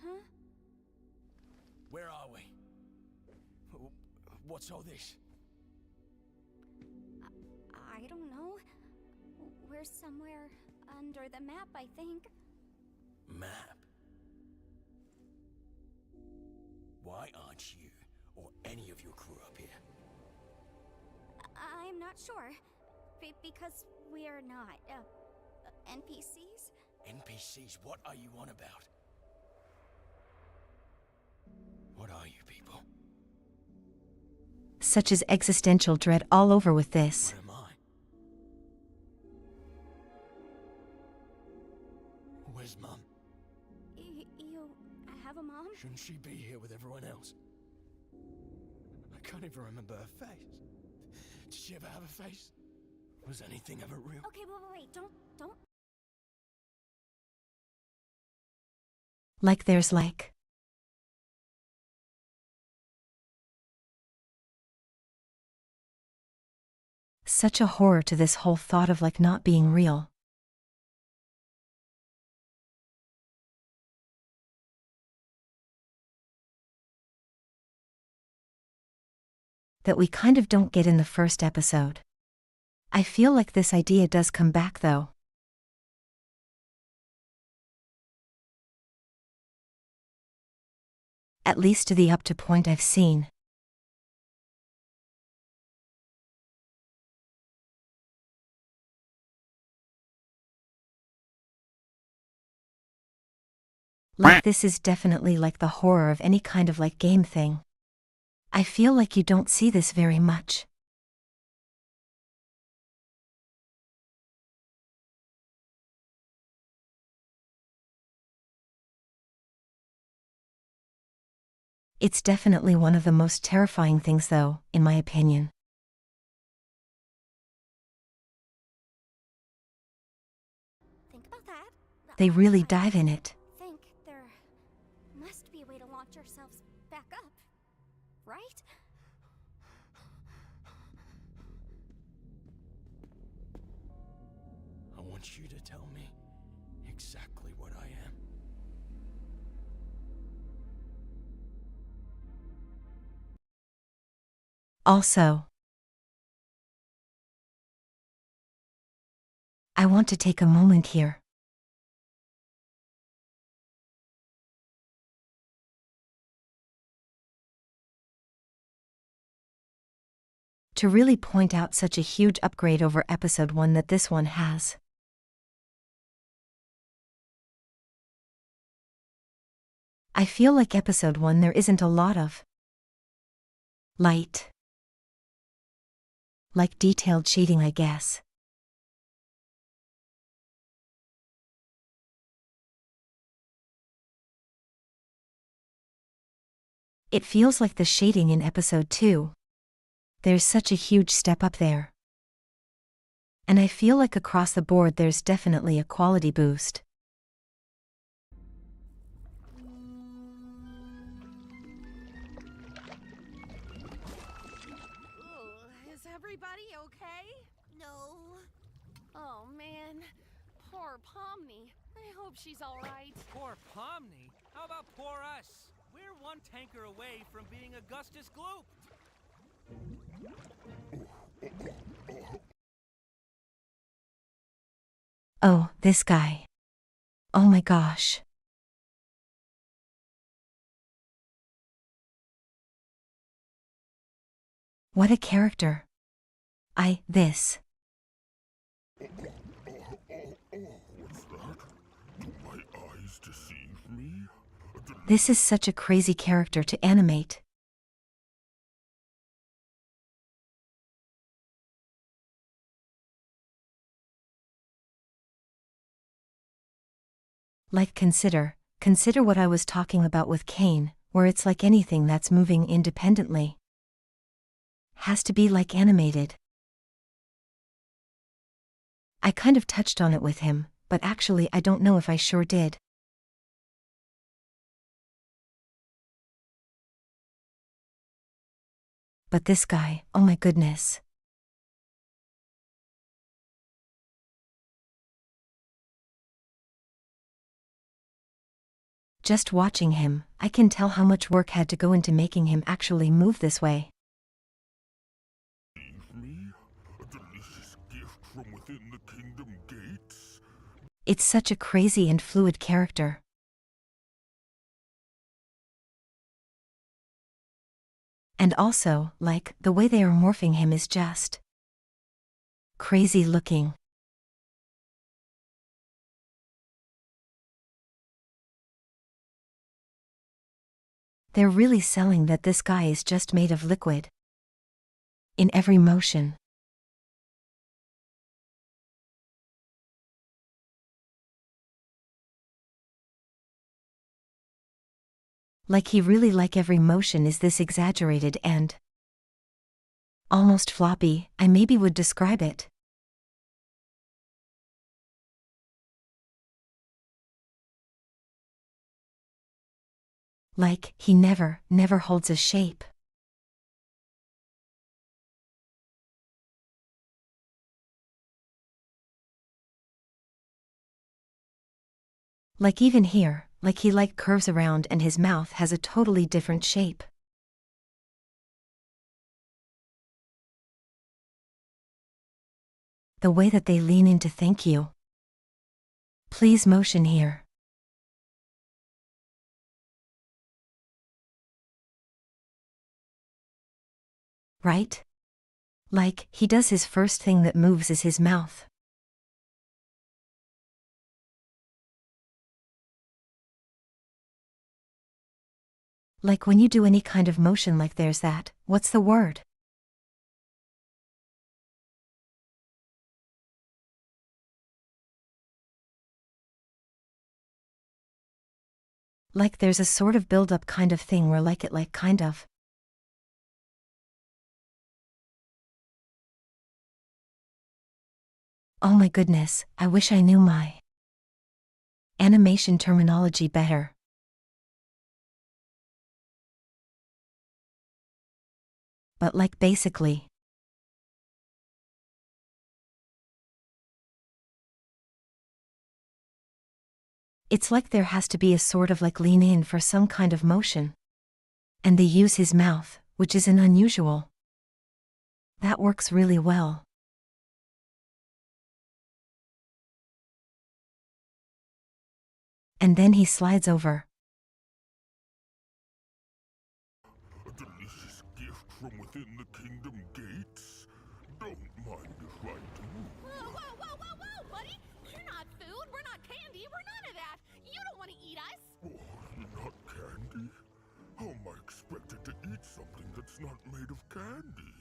Huh? Where are we? What's all this? I don't know. We're somewhere under the map, I think. Map? Why aren't you or any of your crew up here? I'm not sure. Because we are not, NPCs? NPCs? What are you on about? What are you people? Such as existential dread all over with this. What am I? Where's Mum? You have a mom? Shouldn't she be here with everyone else? I can't even remember her face. Did she ever have a face? Was anything ever real? Okay, wait, don't. Like there's like. Such a horror to this whole thought of like not being real. That we kind of don't get in the first episode. I feel like this idea does come back though. At least to the up to point I've seen. Like this is definitely like the horror of any kind of like game thing. I feel like you don't see this very much. It's definitely one of the most terrifying things though, in my opinion. Think about that. They really dive in it. Think there must be a way to launch ourselves back up, right? I want you to tell me exactly what I am. Also, I want to take a moment here to really point out such a huge upgrade over episode 1 that this one has. I feel like episode 1 there isn't a lot of light. Like detailed shading, I guess. It feels like the shading in episode 2. There's such a huge step up there. And I feel like across the board there's definitely a quality boost. Is everybody okay? No. Oh man, poor Pomni. I hope she's alright. Poor Pomni? How about poor us? We're one tanker away from being Augustus Gloop. Oh, this guy. Oh my gosh. What a character. This. What's that? Do my eyes deceive me? This is such a crazy character to animate. Like consider what I was talking about with Cain, where it's like anything that's moving independently has to be like animated. I kind of touched on it with him, but actually I don't know if I sure did. But this guy, oh my goodness. Just watching him, I can tell how much work had to go into making him actually move this way. Me? A delicious gift from within the kingdom gates? It's such a crazy and fluid character. And also, like, the way they are morphing him is just crazy looking. They're really selling that this guy is just made of liquid. In every motion. Like he really like every motion is this exaggerated and almost floppy, I maybe would describe it. Like, he never holds a shape. Like even here, like he curves around and his mouth has a totally different shape. The way that they lean into thank you. Please motion here. Right? Like, he does his first thing that moves is his mouth. Like when you do any kind of motion like there's that, what's the word? Like there's a sort of build-up kind of thing where like kind of. Oh my goodness, I wish I knew my animation terminology better. But like basically. It's like there has to be a sort of like lean in for some kind of motion. And they use his mouth, which isn't unusual. That works really well. And then he slides over. A delicious gift from within the kingdom gates? Don't mind if I do. Whoa, buddy! You're not food, we're not candy, we're none of that! You don't want to eat us! Oh, not candy? How am I expected to eat something that's not made of candy?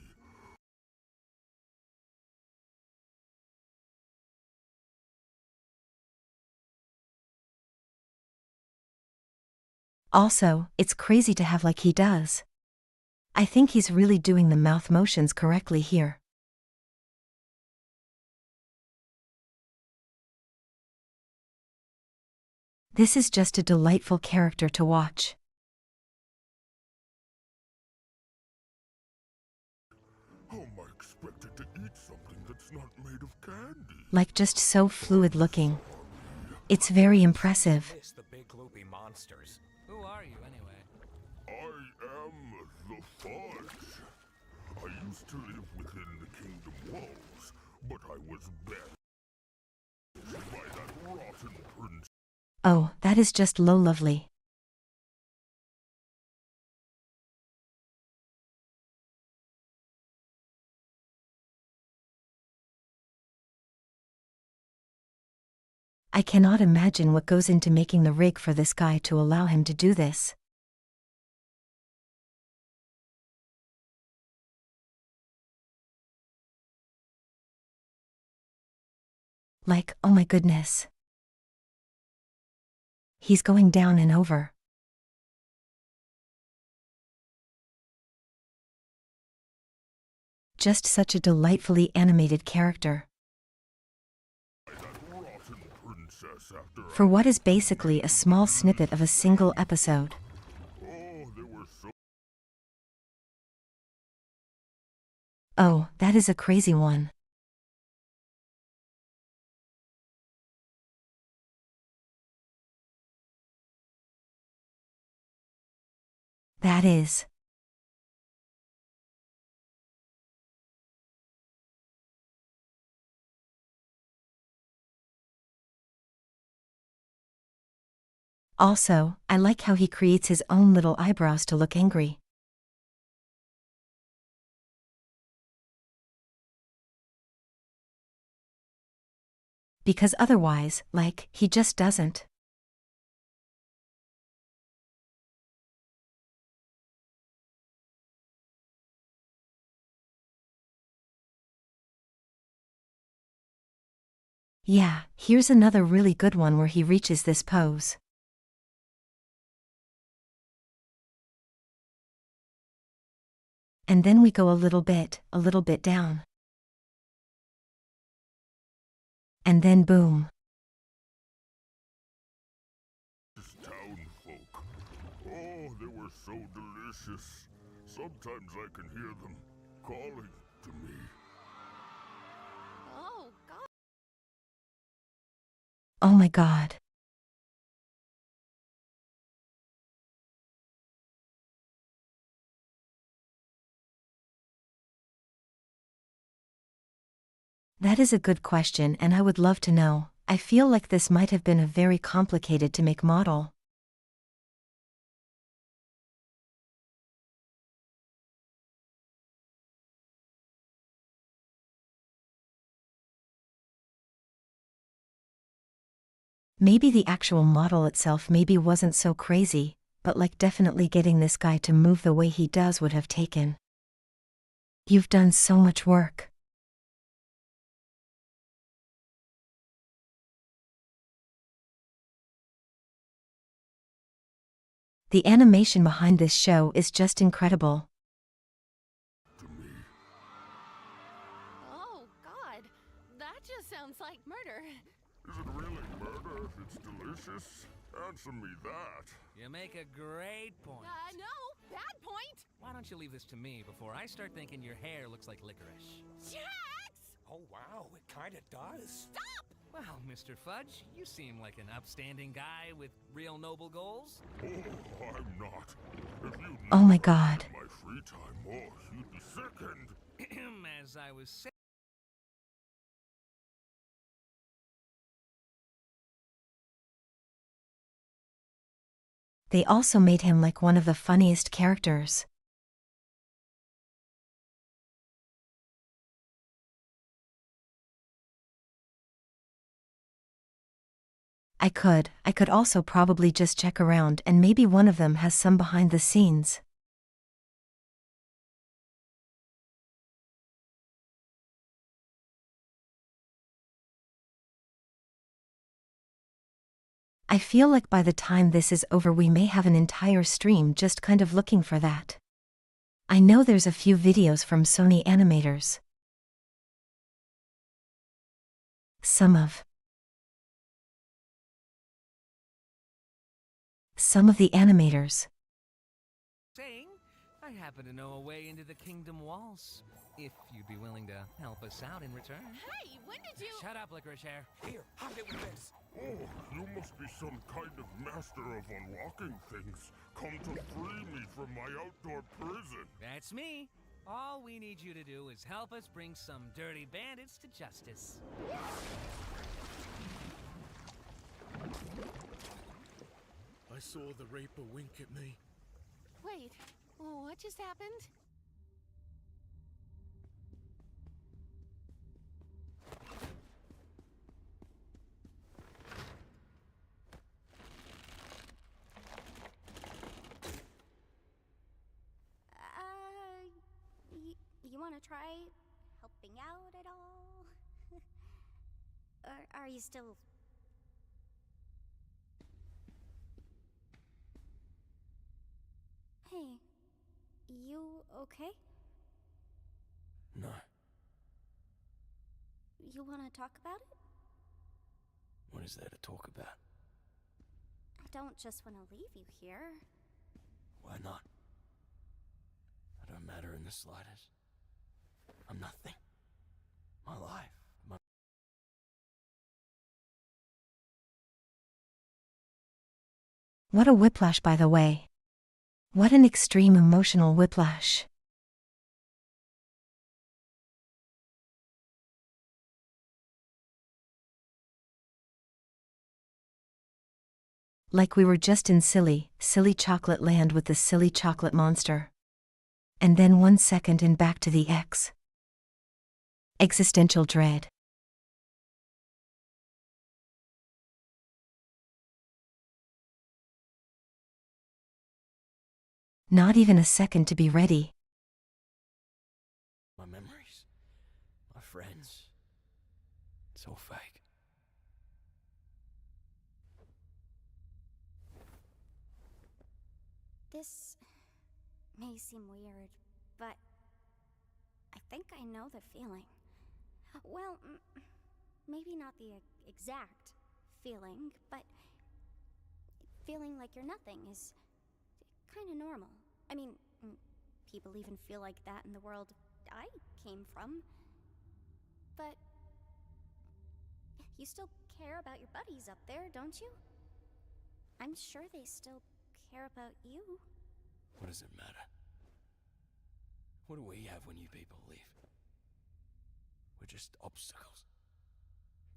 Also, it's crazy to have like he does. I think he's really doing the mouth motions correctly here. This is just a delightful character to watch. How am I expected to eat something that's not made of candy? Like just so fluid looking. It's very impressive. Miss the big loopy monsters. Who are you, anyway? I am the Fudge. I used to live within the kingdom walls, but I was banished by that rotten prince. Oh, that is just lovely. I cannot imagine what goes into making the rig for this guy to allow him to do this. Like, oh my goodness. He's going down and over. Just such a delightfully animated character. For what is basically a small snippet of a single episode. Oh, that is a crazy one. That is. Also, I like how he creates his own little eyebrows to look angry. Because otherwise, like, he just doesn't. Yeah, here's another really good one where he reaches this pose. And then we go a little bit down. And then boom. Town folk. Oh, were so delicious. Sometimes I can hear them calling to me. Oh, God. Oh my god. That is a good question, and I would love to know. I feel like this might have been a very complicated to make model. Maybe the actual model itself maybe wasn't so crazy, but like definitely getting this guy to move the way he does would have taken. You've done so much work. The animation behind this show is just incredible. To me. Oh, God. That just sounds like murder. Is it really murder? It's delicious. Answer me that. You make a great point. No, bad point. Why don't you leave this to me before I start thinking your hair looks like licorice? Jax! Oh, wow, it kinda does. Stop! Well, Mr. Fudge, you seem like an upstanding guy with real noble goals. Oh, I'm not. If you Oh my never god. had my free time, oh, you'd be sickened. As I was saying. They also made him like one of the funniest characters. I could also probably just check around and maybe one of them has some behind the scenes. I feel like by the time this is over we may have an entire stream just kind of looking for that. I know there's a few videos from Sony animators. Some of the animators. Saying, I happen to know a way into the kingdom walls. If you'd be willing to help us out in return. Hey, when did you... Shut up, licorice hair. Here, hide it with this. Oh, you must be some kind of master of unlocking things. Come to free me from my outdoor prison. That's me. All we need you to do is help us bring some dirty bandits to justice. I saw the Reaper wink at me. Wait, what just happened? You want to try helping out at all? Or are you still... Hey, you okay? No. You want to talk about it? What is there to talk about? I don't just want to leave you here. Why not? I don't matter in the slightest. I'm nothing. My life, my... What a whiplash, by the way. What an extreme emotional whiplash. Like we were just in silly chocolate land with the silly chocolate monster. And then 1 second and back to the existential dread. Not even a second to be ready. My memories, my friends. It's all fake. This may seem weird, but I think I know the feeling. Well, maybe not the exact feeling, but feeling like you're nothing is kind of normal. I mean, people even feel like that in the world I came from. But you still care about your buddies up there, don't you? I'm sure they still care about you. What does it matter? What do we have when you people leave? We're just obstacles.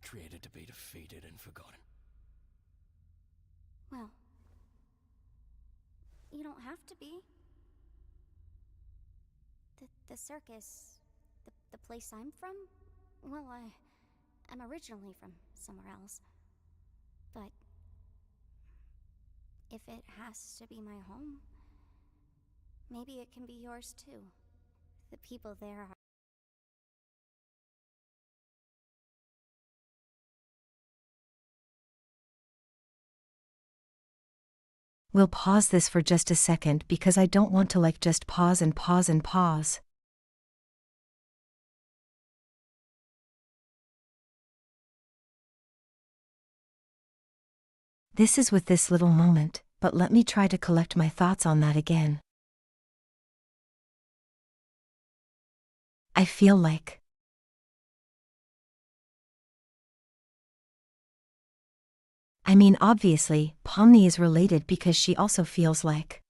Created to be defeated and forgotten. Well, you don't have to be. The circus, the place I'm from, well, I'm originally from somewhere else. But if it has to be my home, maybe it can be yours too. The people there are... We'll pause this for just a second because I don't want to just pause and pause and pause. This is with this little moment, but let me try to collect my thoughts on that again. I feel like obviously, Pomni is related because she also feels like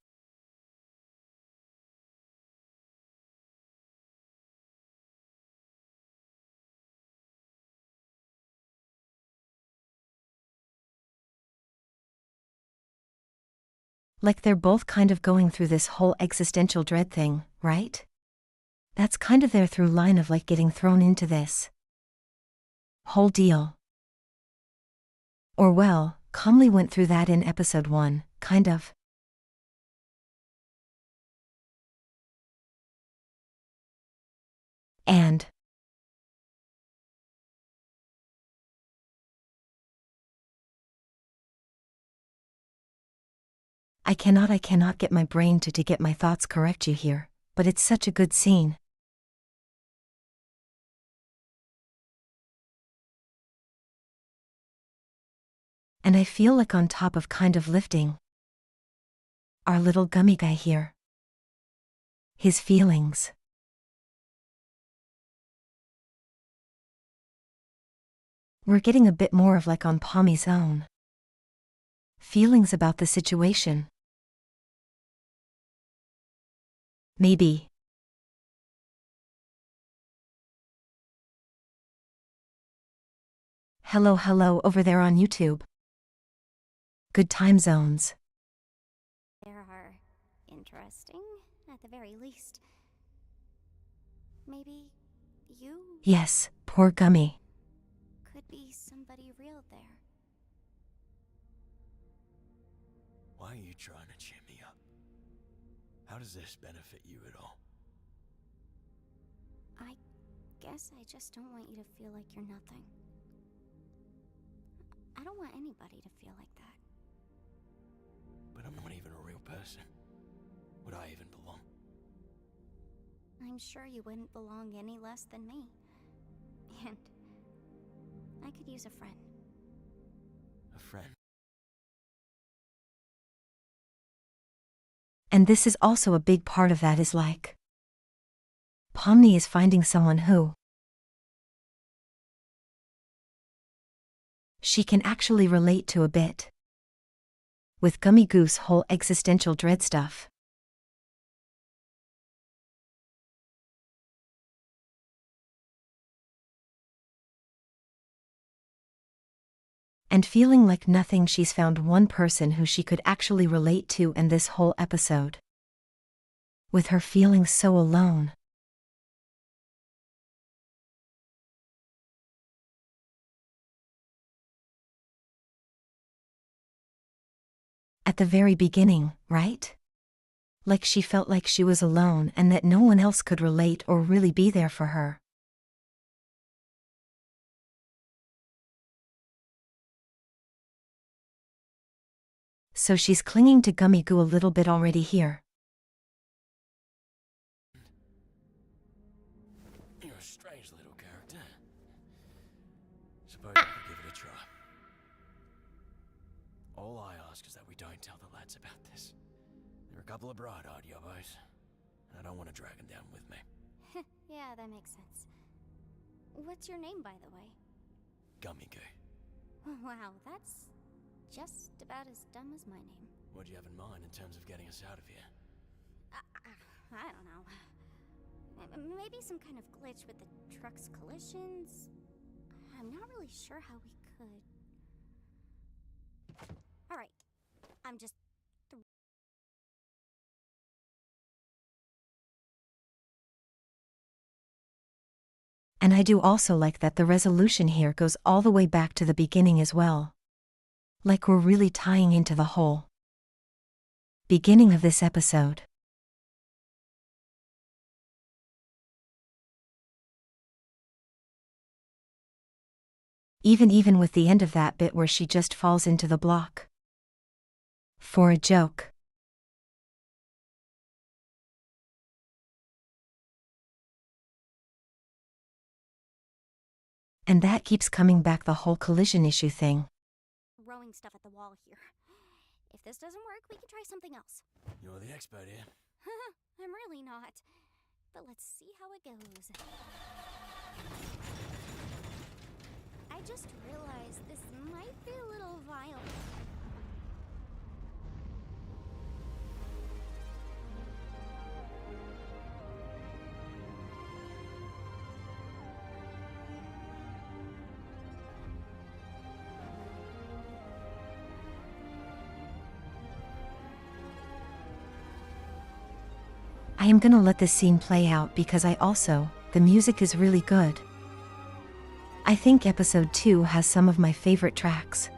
they're both kind of going through this whole existential dread thing, right? That's kind of their through line of getting thrown into this whole deal. Or well, Comley went through that in episode 1, kind of. And I cannot get my brain to get my thoughts correct you here, but it's such a good scene. And I feel like on top of kind of lifting our little gummy guy here. His feelings. We're getting a bit more of on Pommy's own feelings about the situation. Maybe. Hello over there on YouTube. Good time zones. There are interesting, at the very least. Maybe you... Yes, poor Gummy. ...could be somebody real there. Why are you trying to cheer me up? How does this benefit you at all? I guess I just don't want you to feel like you're nothing. I don't want anybody to feel like that. But I'm not even a real person. Would I even belong? I'm sure you wouldn't belong any less than me. And I could use a friend. A friend? And this is also a big part of that is Pomni is finding someone who she can actually relate to a bit. With Gummy Goose's whole existential dread stuff. And feeling like nothing, she's found one person who she could actually relate to, and this whole episode. With her feeling so alone. At the very beginning, right? Like she felt like she was alone and that no one else could relate or really be there for her. So she's clinging to Gummy Goo a little bit already here. You're a strange little character. Suppose I could give it a try. All I ask is that we don't tell the lads about this. They're a couple of broad-eyed yobos. I don't want to drag them down with me. Yeah, that makes sense. What's your name, by the way? Gummy goo. Wow, that's just about as dumb as my name. What do you have in mind in terms of getting us out of here? I don't know. Maybe some kind of glitch with the truck's collisions? I'm not really sure how we could. Alright, I'm just... And I do also like that the resolution here goes all the way back to the beginning as well. Like we're really tying into the whole beginning of this episode. Even with the end of that bit where she just falls into the block. For a joke. And that keeps coming back, the whole collision issue thing. Throwing stuff at the wall here. If this doesn't work, we can try something else. You're the expert here. I'm really not. But let's see how it goes. I just realized this might be a little violent. I am gonna let this scene play out because the music is really good. I think episode 2 has some of my favorite tracks.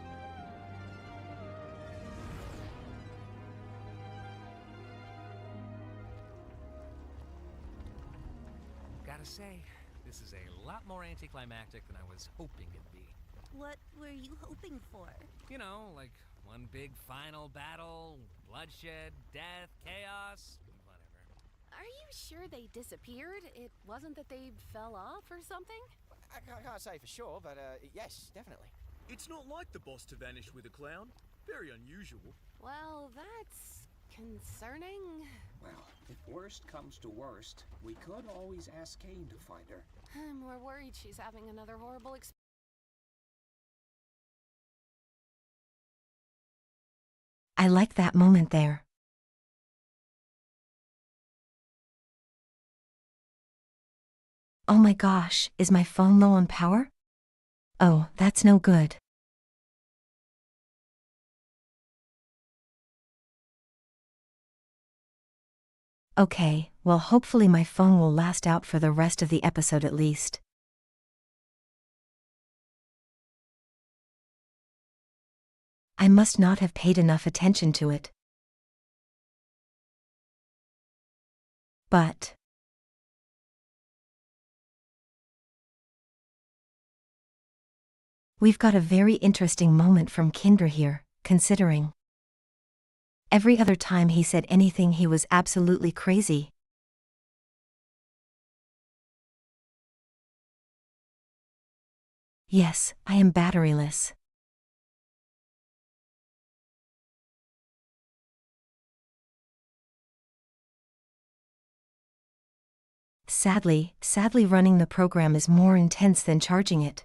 Gotta say, this is a lot more anticlimactic than I was hoping it'd be. What were you hoping for? You know, like one big final battle, bloodshed, death, chaos, whatever. Are you sure they disappeared? It wasn't that they fell off or something? I can't say for sure, but yes, definitely. It's not like the boss to vanish with a clown. Very unusual. Well, that's concerning. Well, if worst comes to worst, we could always ask Kane to find her. I'm more worried she's having another horrible experience. I like that moment there. Oh my gosh, is my phone low on power? Oh, that's no good. Okay, well hopefully my phone will last out for the rest of the episode at least. I must not have paid enough attention to it. But we've got a very interesting moment from Kendra here, considering every other time he said anything he was absolutely crazy. Yes, I am batteryless. Sadly running the program is more intense than charging it.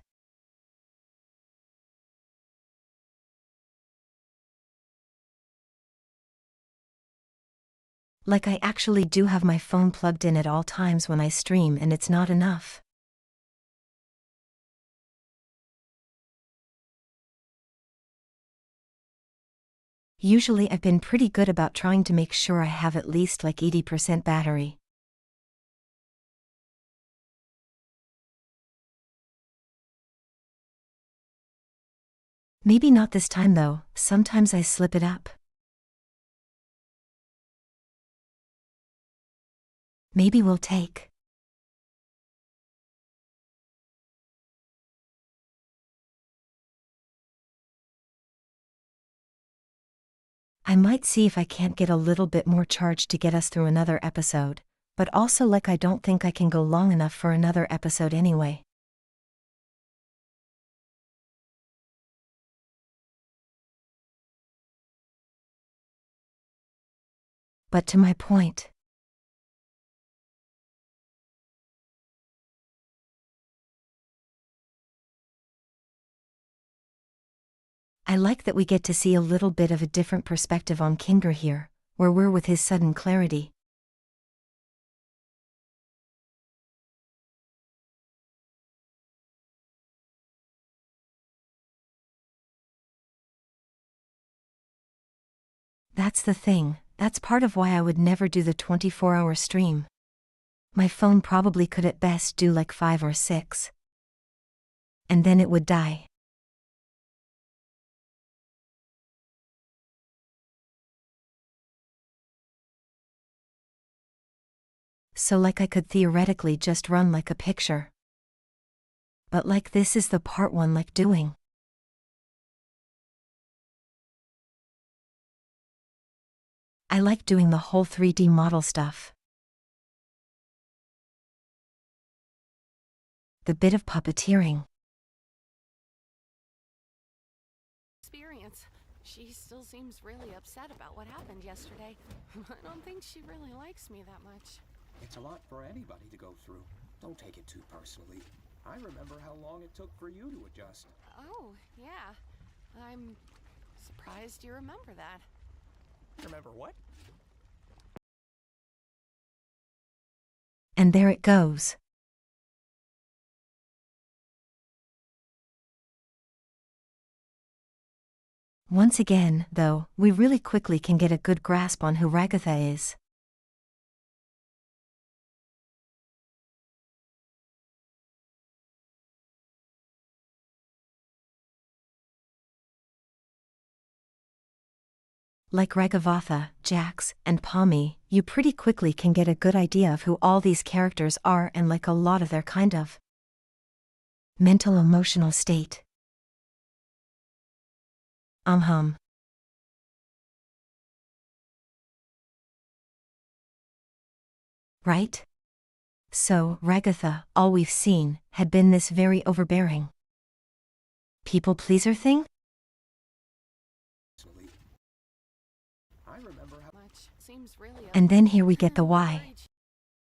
Like I actually do have my phone plugged in at all times when I stream, and it's not enough. Usually I've been pretty good about trying to make sure I have at least like 80% battery. Maybe not this time though, sometimes I slip it up. Maybe we'll take I might see if I can't get a little bit more charge to get us through another episode, but also like I don't think I can go long enough for another episode anyway. But to my point. I like that we get to see a little bit of a different perspective on Kinger here, where we're with his sudden clarity. That's the thing, that's part of why I would never do the 24-hour stream. My phone probably could at best do like 5 or 6. And then it would die. So like I could theoretically just run like a picture. But like this is the part one like doing. I like doing the whole 3D model stuff. The bit of puppeteering. Experience. She still seems really upset about what happened yesterday. I don't think she really likes me that much. It's a lot for anybody to go through. Don't take it too personally. I remember how long it took for you to adjust. Oh, yeah. I'm surprised you remember that. Remember what? And there it goes. Once again, though, we really quickly can get a good grasp on who Ragatha is. Like Ragavatha, Jax, and Pommy, you pretty quickly can get a good idea of who all these characters are and like a lot of their kind of mental emotional state. Right? So, Ragatha, all we've seen, had been this very overbearing people pleaser thing? I remember how Much seems really And then here we get the why.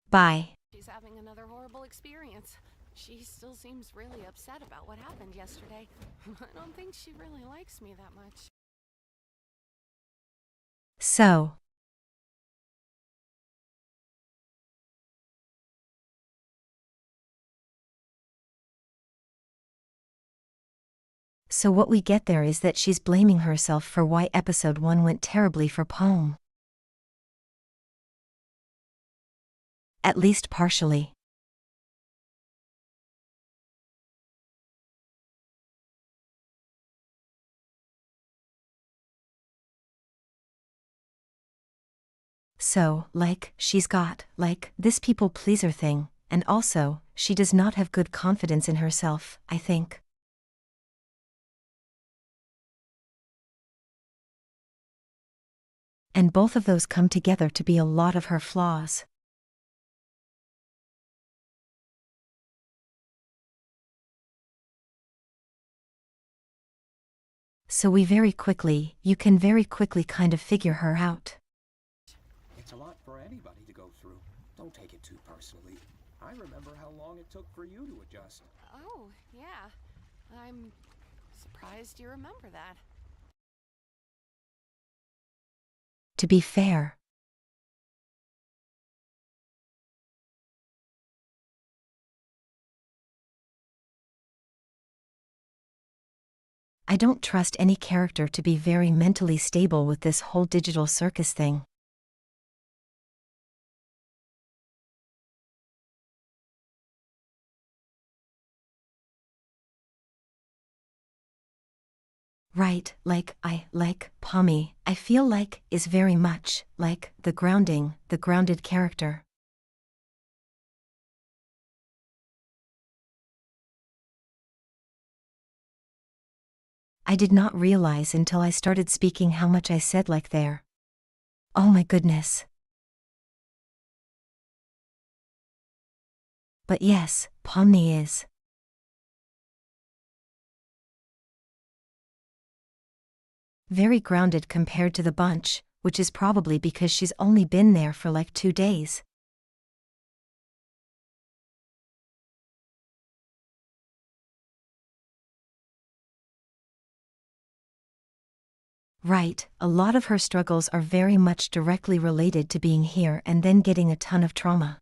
Bye. She's having another horrible experience. She still seems really upset about what happened yesterday. I don't think she really likes me that much. So what we get there is that she's blaming herself for why episode 1 went terribly for Poem. At least partially. So, like, she's got, like, this people pleaser thing, and also, she does not have good confidence in herself, I think. And both of those come together to be a lot of her flaws. So you can very quickly kind of figure her out. it's a lot for anybody to go through. Don't take it too personally. I remember how long it took for you to adjust. Oh, yeah. I'm surprised you remember that. To be fair, I don't trust any character to be very mentally stable with this whole digital circus thing. Right, like Pommy, I feel like, is very much, like, the grounded character. I did not realize until I started speaking how much I said like there. Oh my goodness. But yes, Pomni is. Very grounded compared to the bunch, which is probably because she's only been there for like 2 days. Right, a lot of her struggles are very much directly related to being here and then getting a ton of trauma.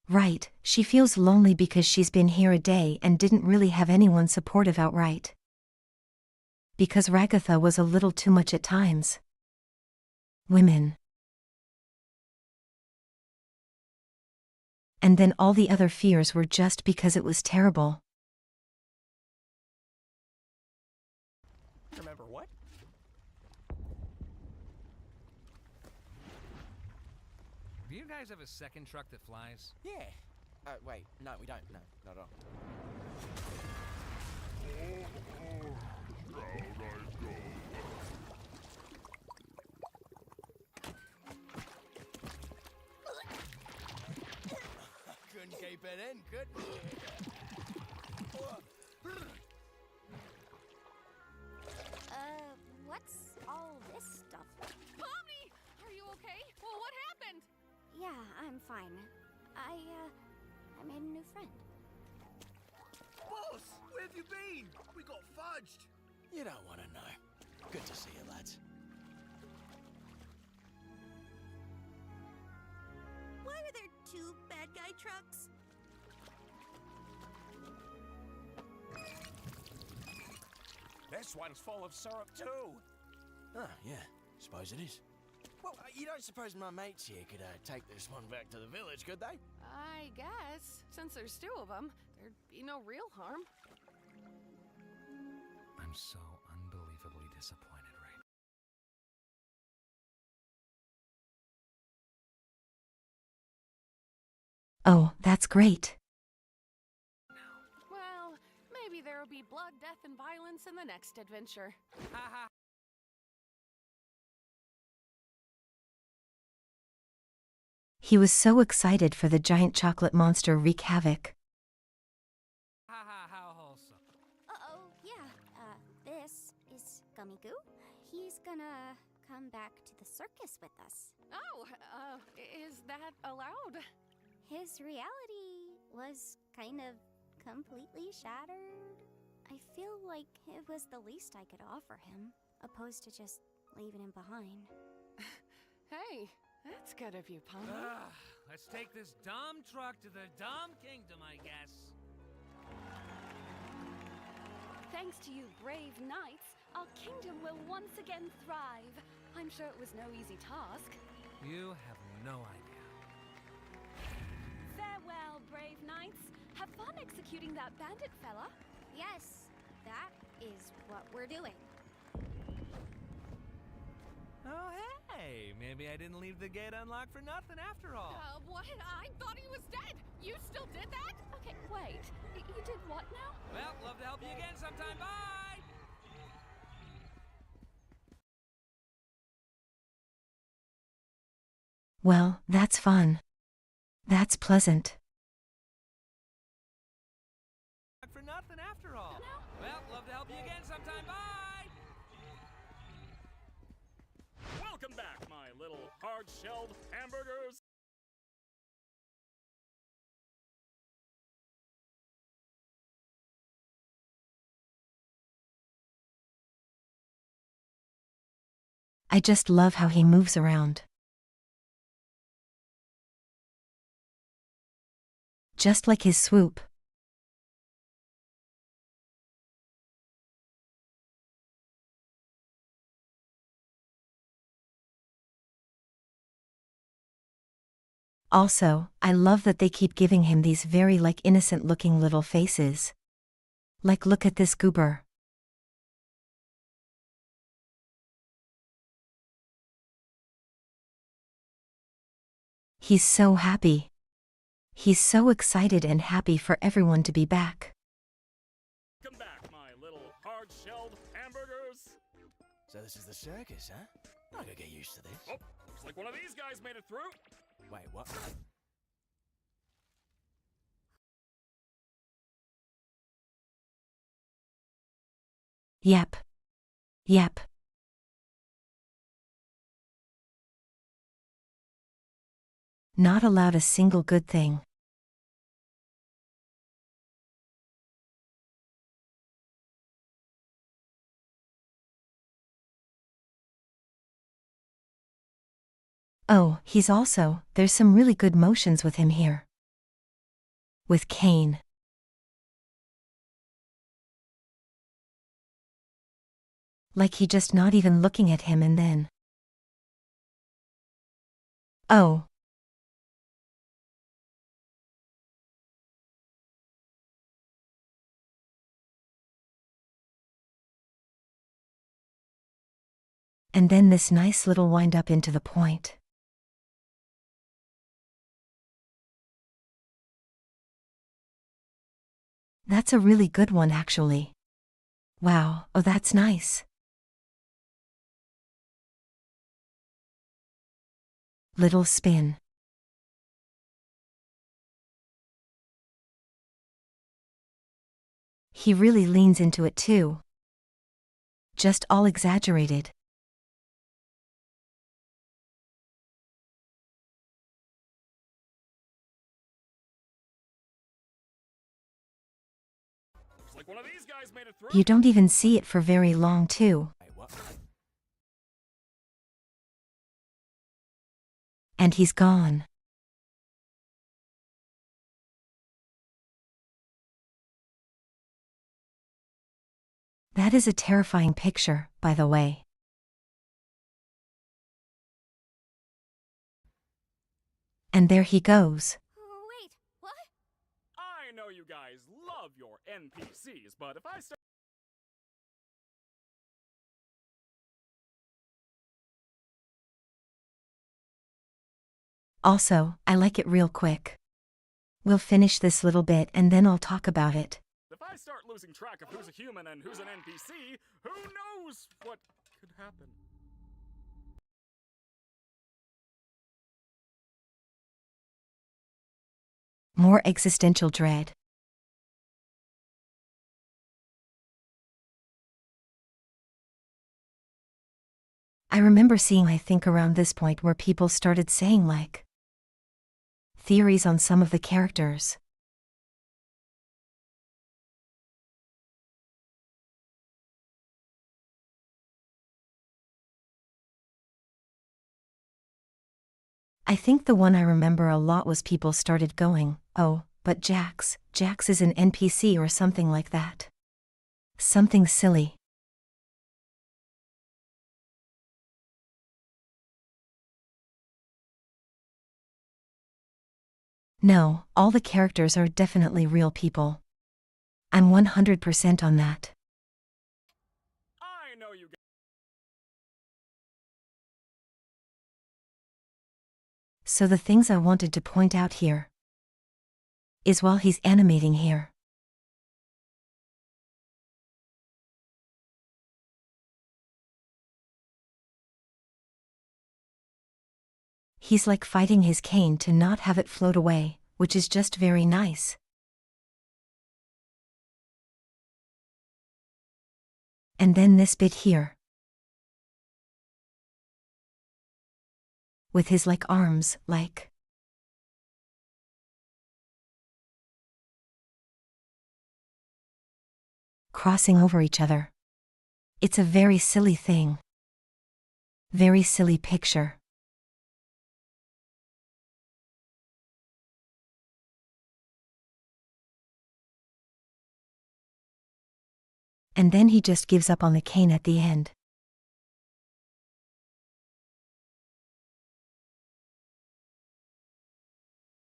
Right, she feels lonely because she's been here a day and didn't really have anyone supportive outright. Because Ragatha was a little too much at times. Women. And then all the other fears were just because it was terrible. Remember what? Do you guys have a second truck that flies? Yeah. Wait, no, we don't. No, not at all. Couldn't keep it in, could we? What's all this stuff? Pomni! Are you okay? Well, what happened? Yeah, I'm fine. I made a new friend. Boss, where have you been? We got fudged. You don't want to know. Good to see you, lads. Why are there 2 bad guy trucks? This one's full of syrup too. Oh, yeah. Suppose it is. Well, you don't suppose my mates here could take this one back to the village, could they? I guess. Since there's 2 of them, there'd be no real harm. I'm so unbelievably disappointed right now. Oh, that's great. Well, maybe there'll be blood, death, and violence in the next adventure. Haha. He was so excited for the giant chocolate monster wreak havoc. Haha, how wholesome. Uh-oh, yeah. This is Gummy Goo. He's gonna come back to the circus with us. Oh, is that allowed? His reality was kind of completely shattered. I feel like it was the least I could offer him, opposed to just leaving him behind. Hey, that's good of you, Pomni. Let's take this dumb truck to the dumb kingdom, I guess. Thanks to you brave knights, our kingdom will once again thrive. I'm sure it was no easy task. You have no idea. Farewell, brave knights. Have fun executing that bandit fella. Yes, that is what we're doing. Oh, hey! Maybe I didn't leave the gate unlocked for nothing after all. What? I thought he was dead! You still did that? Okay, wait. You did what now? Well, love to help you again sometime. Bye! Well, that's fun. That's pleasant. For nothing after all. Well, love to help you again sometime. Bye! Welcome back, my little hard-shelled hamburgers. I just love how he moves around. Just like his swoop. Also, I love that they keep giving him these very innocent looking little faces. Like, look at this goober. He's so happy. He's so excited and happy for everyone to be back. Welcome back, my little hard-shelled hamburgers. So this is the circus, huh? I gotta get used to this. Oh, looks like one of these guys made it through. Wait, what? Yep. Yep. Not allowed a single good thing. Oh, there's some really good motions with him here. With Cain. Like he just not even looking at him and then. Oh. And then this nice little wind up into the point. That's a really good one actually. Wow, oh that's nice. Little spin. He really leans into it too. Just all exaggerated. Like one of these guys made it through. You don't even see it for very long too. And he's gone. That is a terrifying picture, by the way. And there he goes. Wait, what? I know you guys love your NPCs, but if I start... Also, I like it real quick. We'll finish this little bit and then I'll talk about it. If I start losing track of who's a human and who's an NPC, who knows what could happen? More existential dread. I remember seeing, I think around this point, where people started saying like theories on some of the characters. I think the one I remember a lot was people started going, oh, but Jax is an NPC or something like that. Something silly. No, all the characters are definitely real people. I'm 100% on that. I know you guys... So the things I wanted to point out here is while he's animating here, he's like fighting his cane to not have it float away, which is just very nice. And then this bit here. With his like arms, like. Crossing over each other. It's a very silly thing. Very silly picture. And then he just gives up on the cane at the end.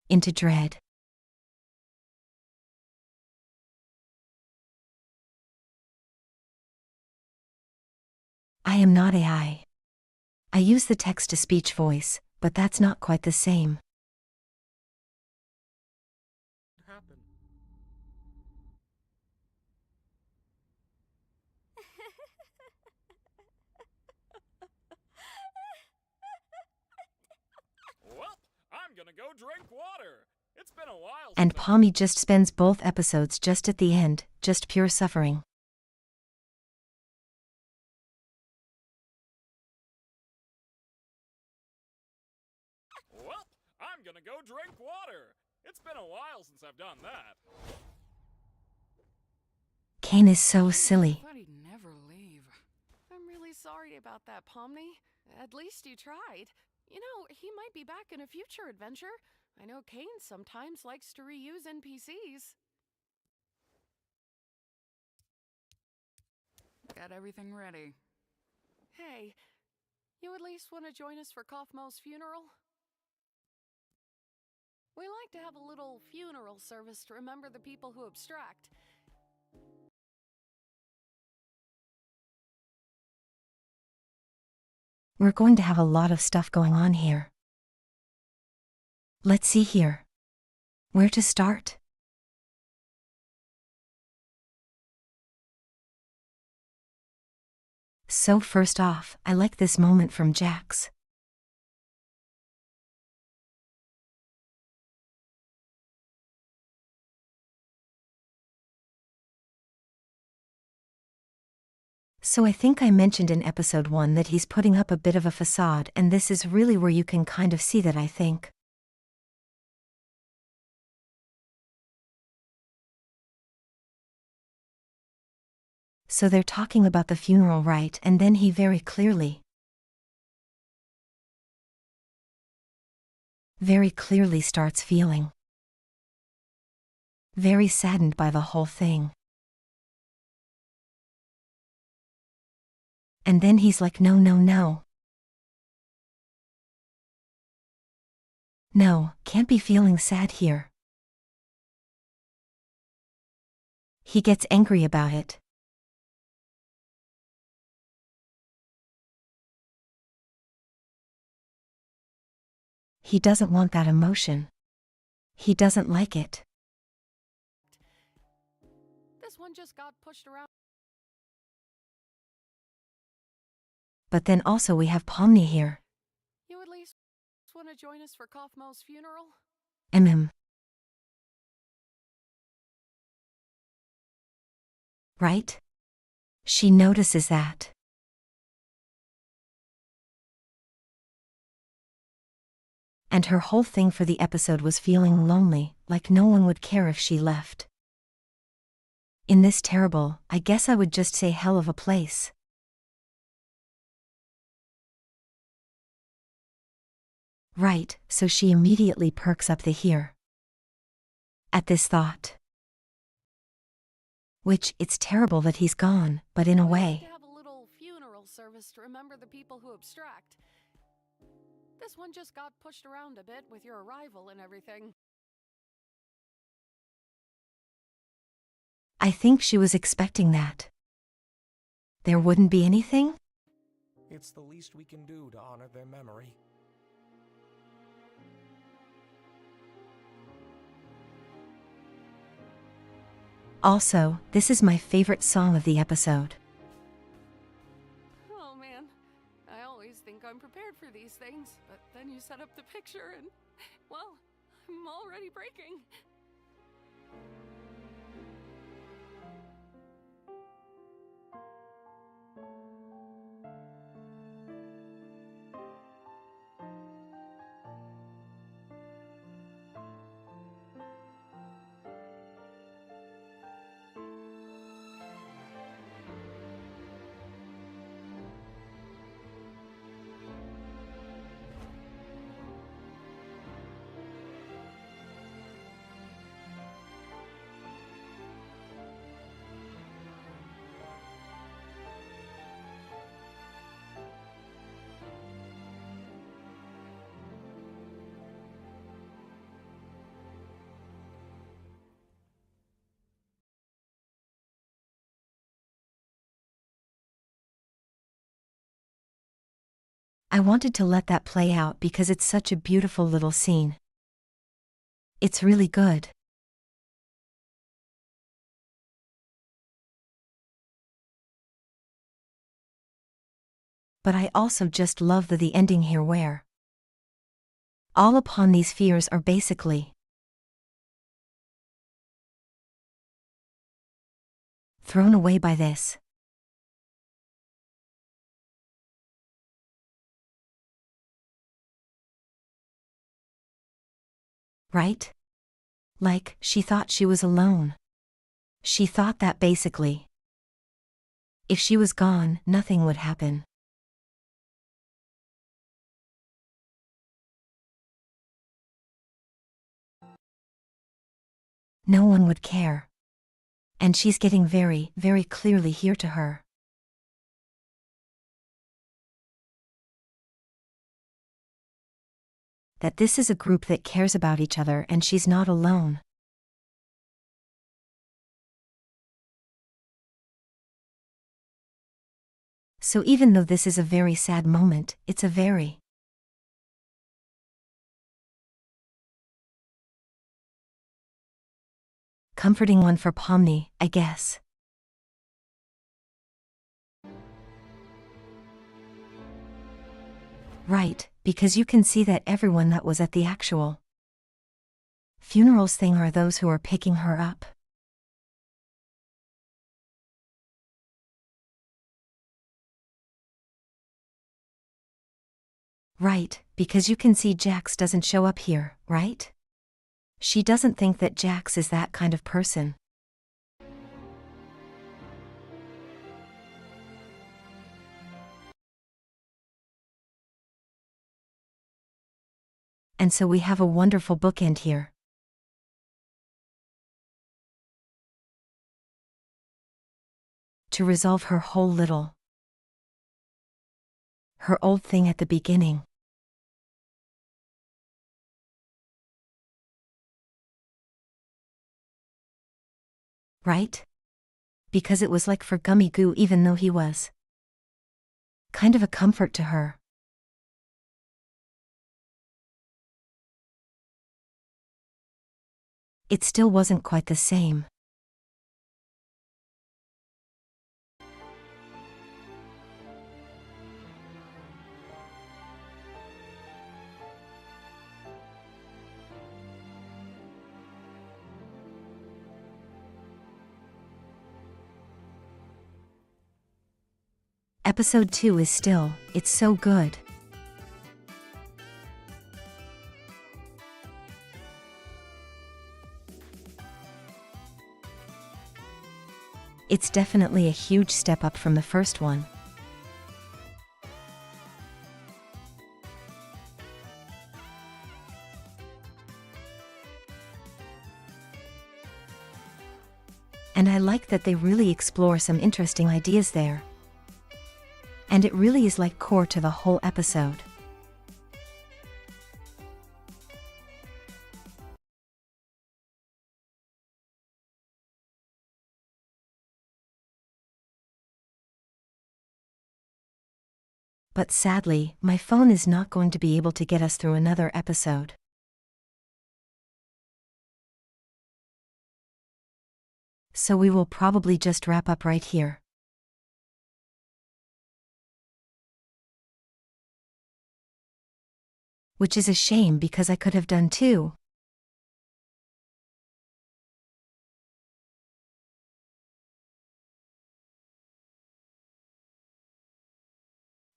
Into dread. I am not AI. I use the text-to-speech voice, but that's not quite the same. happen? Well, I'm gonna go drink water. It's been a while. And Pommy just spends both episodes just at the end, just pure suffering. gonna go drink water. It's been a while since I've done that. Kane is so silly. I thought he'd never leave. I'm really sorry about that, Pomni. At least you tried. You know, he might be back in a future adventure. I know Kane sometimes likes to reuse NPCs. Got everything ready. Hey, you at least want to join us for Kaufmo's funeral? We like to have a little funeral service to remember the people who abstract. We're going to have a lot of stuff going on here. Let's see here. Where to start? So first off, I like this moment from Jax. So I think I mentioned in episode 1 that he's putting up a bit of a facade, and this is really where you can kind of see that, I think. So they're talking about the funeral, right? And then he very clearly starts feeling very saddened by the whole thing. And then he's like, no. No, can't be feeling sad here. He gets angry about it. He doesn't want that emotion. He doesn't like it. This one just got pushed around. But then also we have Pomni here. You at least want to join us for Kaufmo's funeral? Right? She notices that. And her whole thing for the episode was feeling lonely, like no one would care if she left. In this terrible, I guess I would just say, hell of a place. Right, so she immediately perks up the here at this thought. Which, it's terrible that he's gone, but in a way. To have a little funeral service to remember the people who abstract. This one just got pushed around a bit with your arrival and everything. I think she was expecting that. There wouldn't be anything? It's the least we can do to honor their memory. Also, this is my favorite song of the episode. Oh man, I always think I'm prepared for these things, but then you set up the picture and, well, I'm already breaking. I wanted to let that play out because it's such a beautiful little scene. It's really good. But I also just love the ending here where all upon these fears are basically thrown away by this. right? Like, she thought she was alone. She thought that basically, if she was gone, nothing would happen. No one would care. And she's getting very, very clearly here to her. That this is a group that cares about each other and she's not alone. So even though this is a very sad moment, it's a very comforting one for Pomni, I guess. Right, because you can see that everyone that was at the actual funerals thing are those who are picking her up. Right, because you can see Jax doesn't show up here, right? She doesn't think that Jax is that kind of person. And so we have a wonderful bookend here. To resolve her whole little, her old thing at the beginning. Right? Because it was like for Gummy Goo, even though he was kind of a comfort to her. It still wasn't quite the same. Episode 2 is still, it's so good. It's definitely a huge step up from the first one. And I like that they really explore some interesting ideas there. And it really is like core to the whole episode. But sadly, my phone is not going to be able to get us through another episode. So we will probably just wrap up right here. Which is a shame because I could have done 2.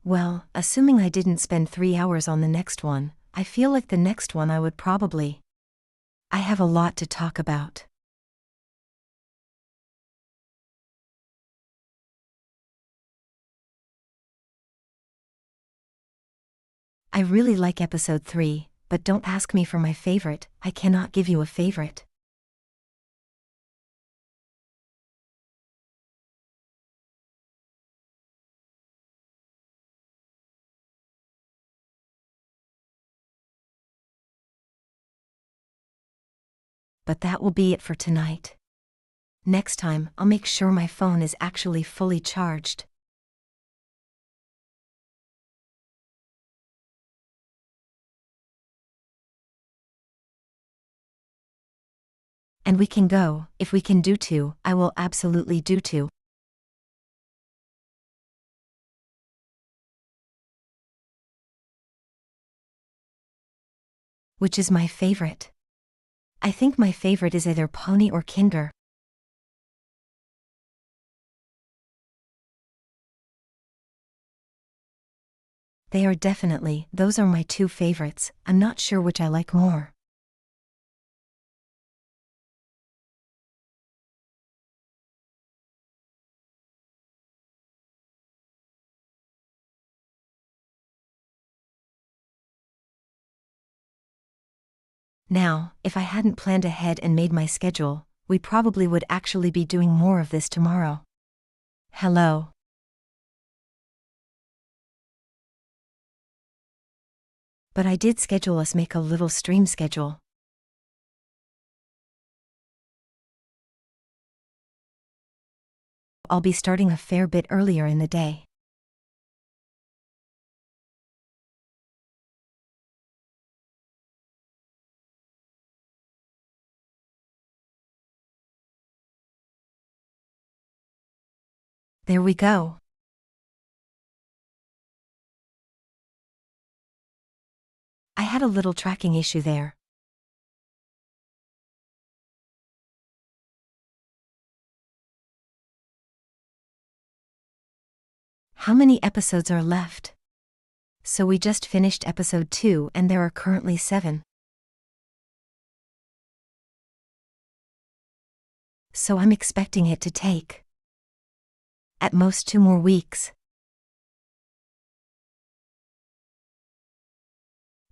Well, assuming I didn't spend 3 hours on the next one, I feel like the next one I would probably. I have a lot to talk about. I really like episode 3, but don't ask me for my favorite, I cannot give you a favorite. But that will be it for tonight. Next time, I'll make sure my phone is actually fully charged. And we can go, if we can do 2, I will absolutely do 2. Which is my favorite? I think my favorite is either Pony or Kinder. They are definitely, those are my 2 favorites, I'm not sure which I like more. Now, if I hadn't planned ahead and made my schedule, we probably would actually be doing more of this tomorrow. Hello. But I did schedule us make a little stream schedule. I'll be starting a fair bit earlier in the day. There we go. I had a little tracking issue there. How many episodes are left? So we just finished episode 2 and there are currently 7. So I'm expecting it to take at most 2 more weeks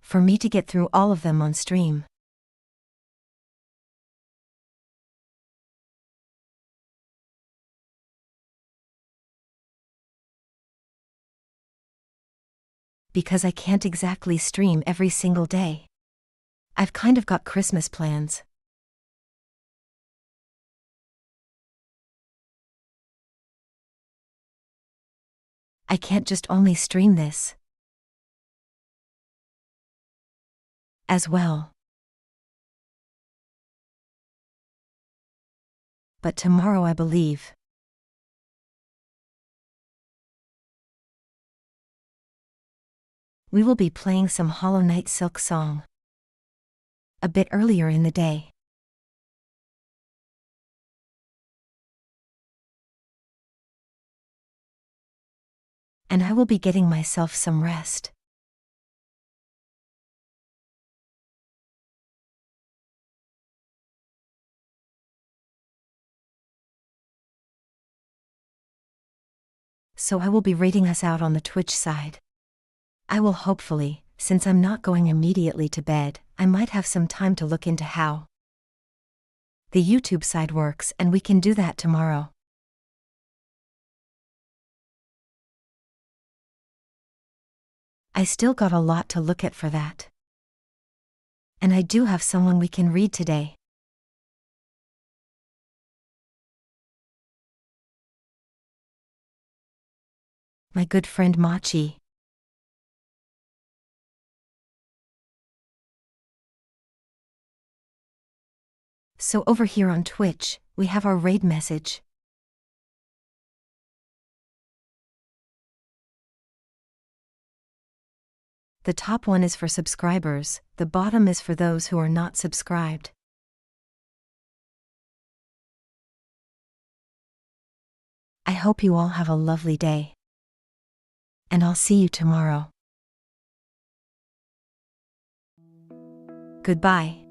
for me to get through all of them on stream. Because I can't exactly stream every single day. I've kind of got Christmas plans. I can't just only stream this as well. But tomorrow I believe we will be playing some Hollow Knight Silk Song a bit earlier in the day. And I will be getting myself some rest. So I will be rating us out on the Twitch side. I will hopefully, since I'm not going immediately to bed, I might have some time to look into how the YouTube side works, and we can do that tomorrow. I still got a lot to look at for that. And I do have someone we can read today. My good friend Machi. So over here on Twitch, we have our raid message. The top one is for subscribers, the bottom is for those who are not subscribed. I hope you all have a lovely day. And I'll see you tomorrow. Goodbye.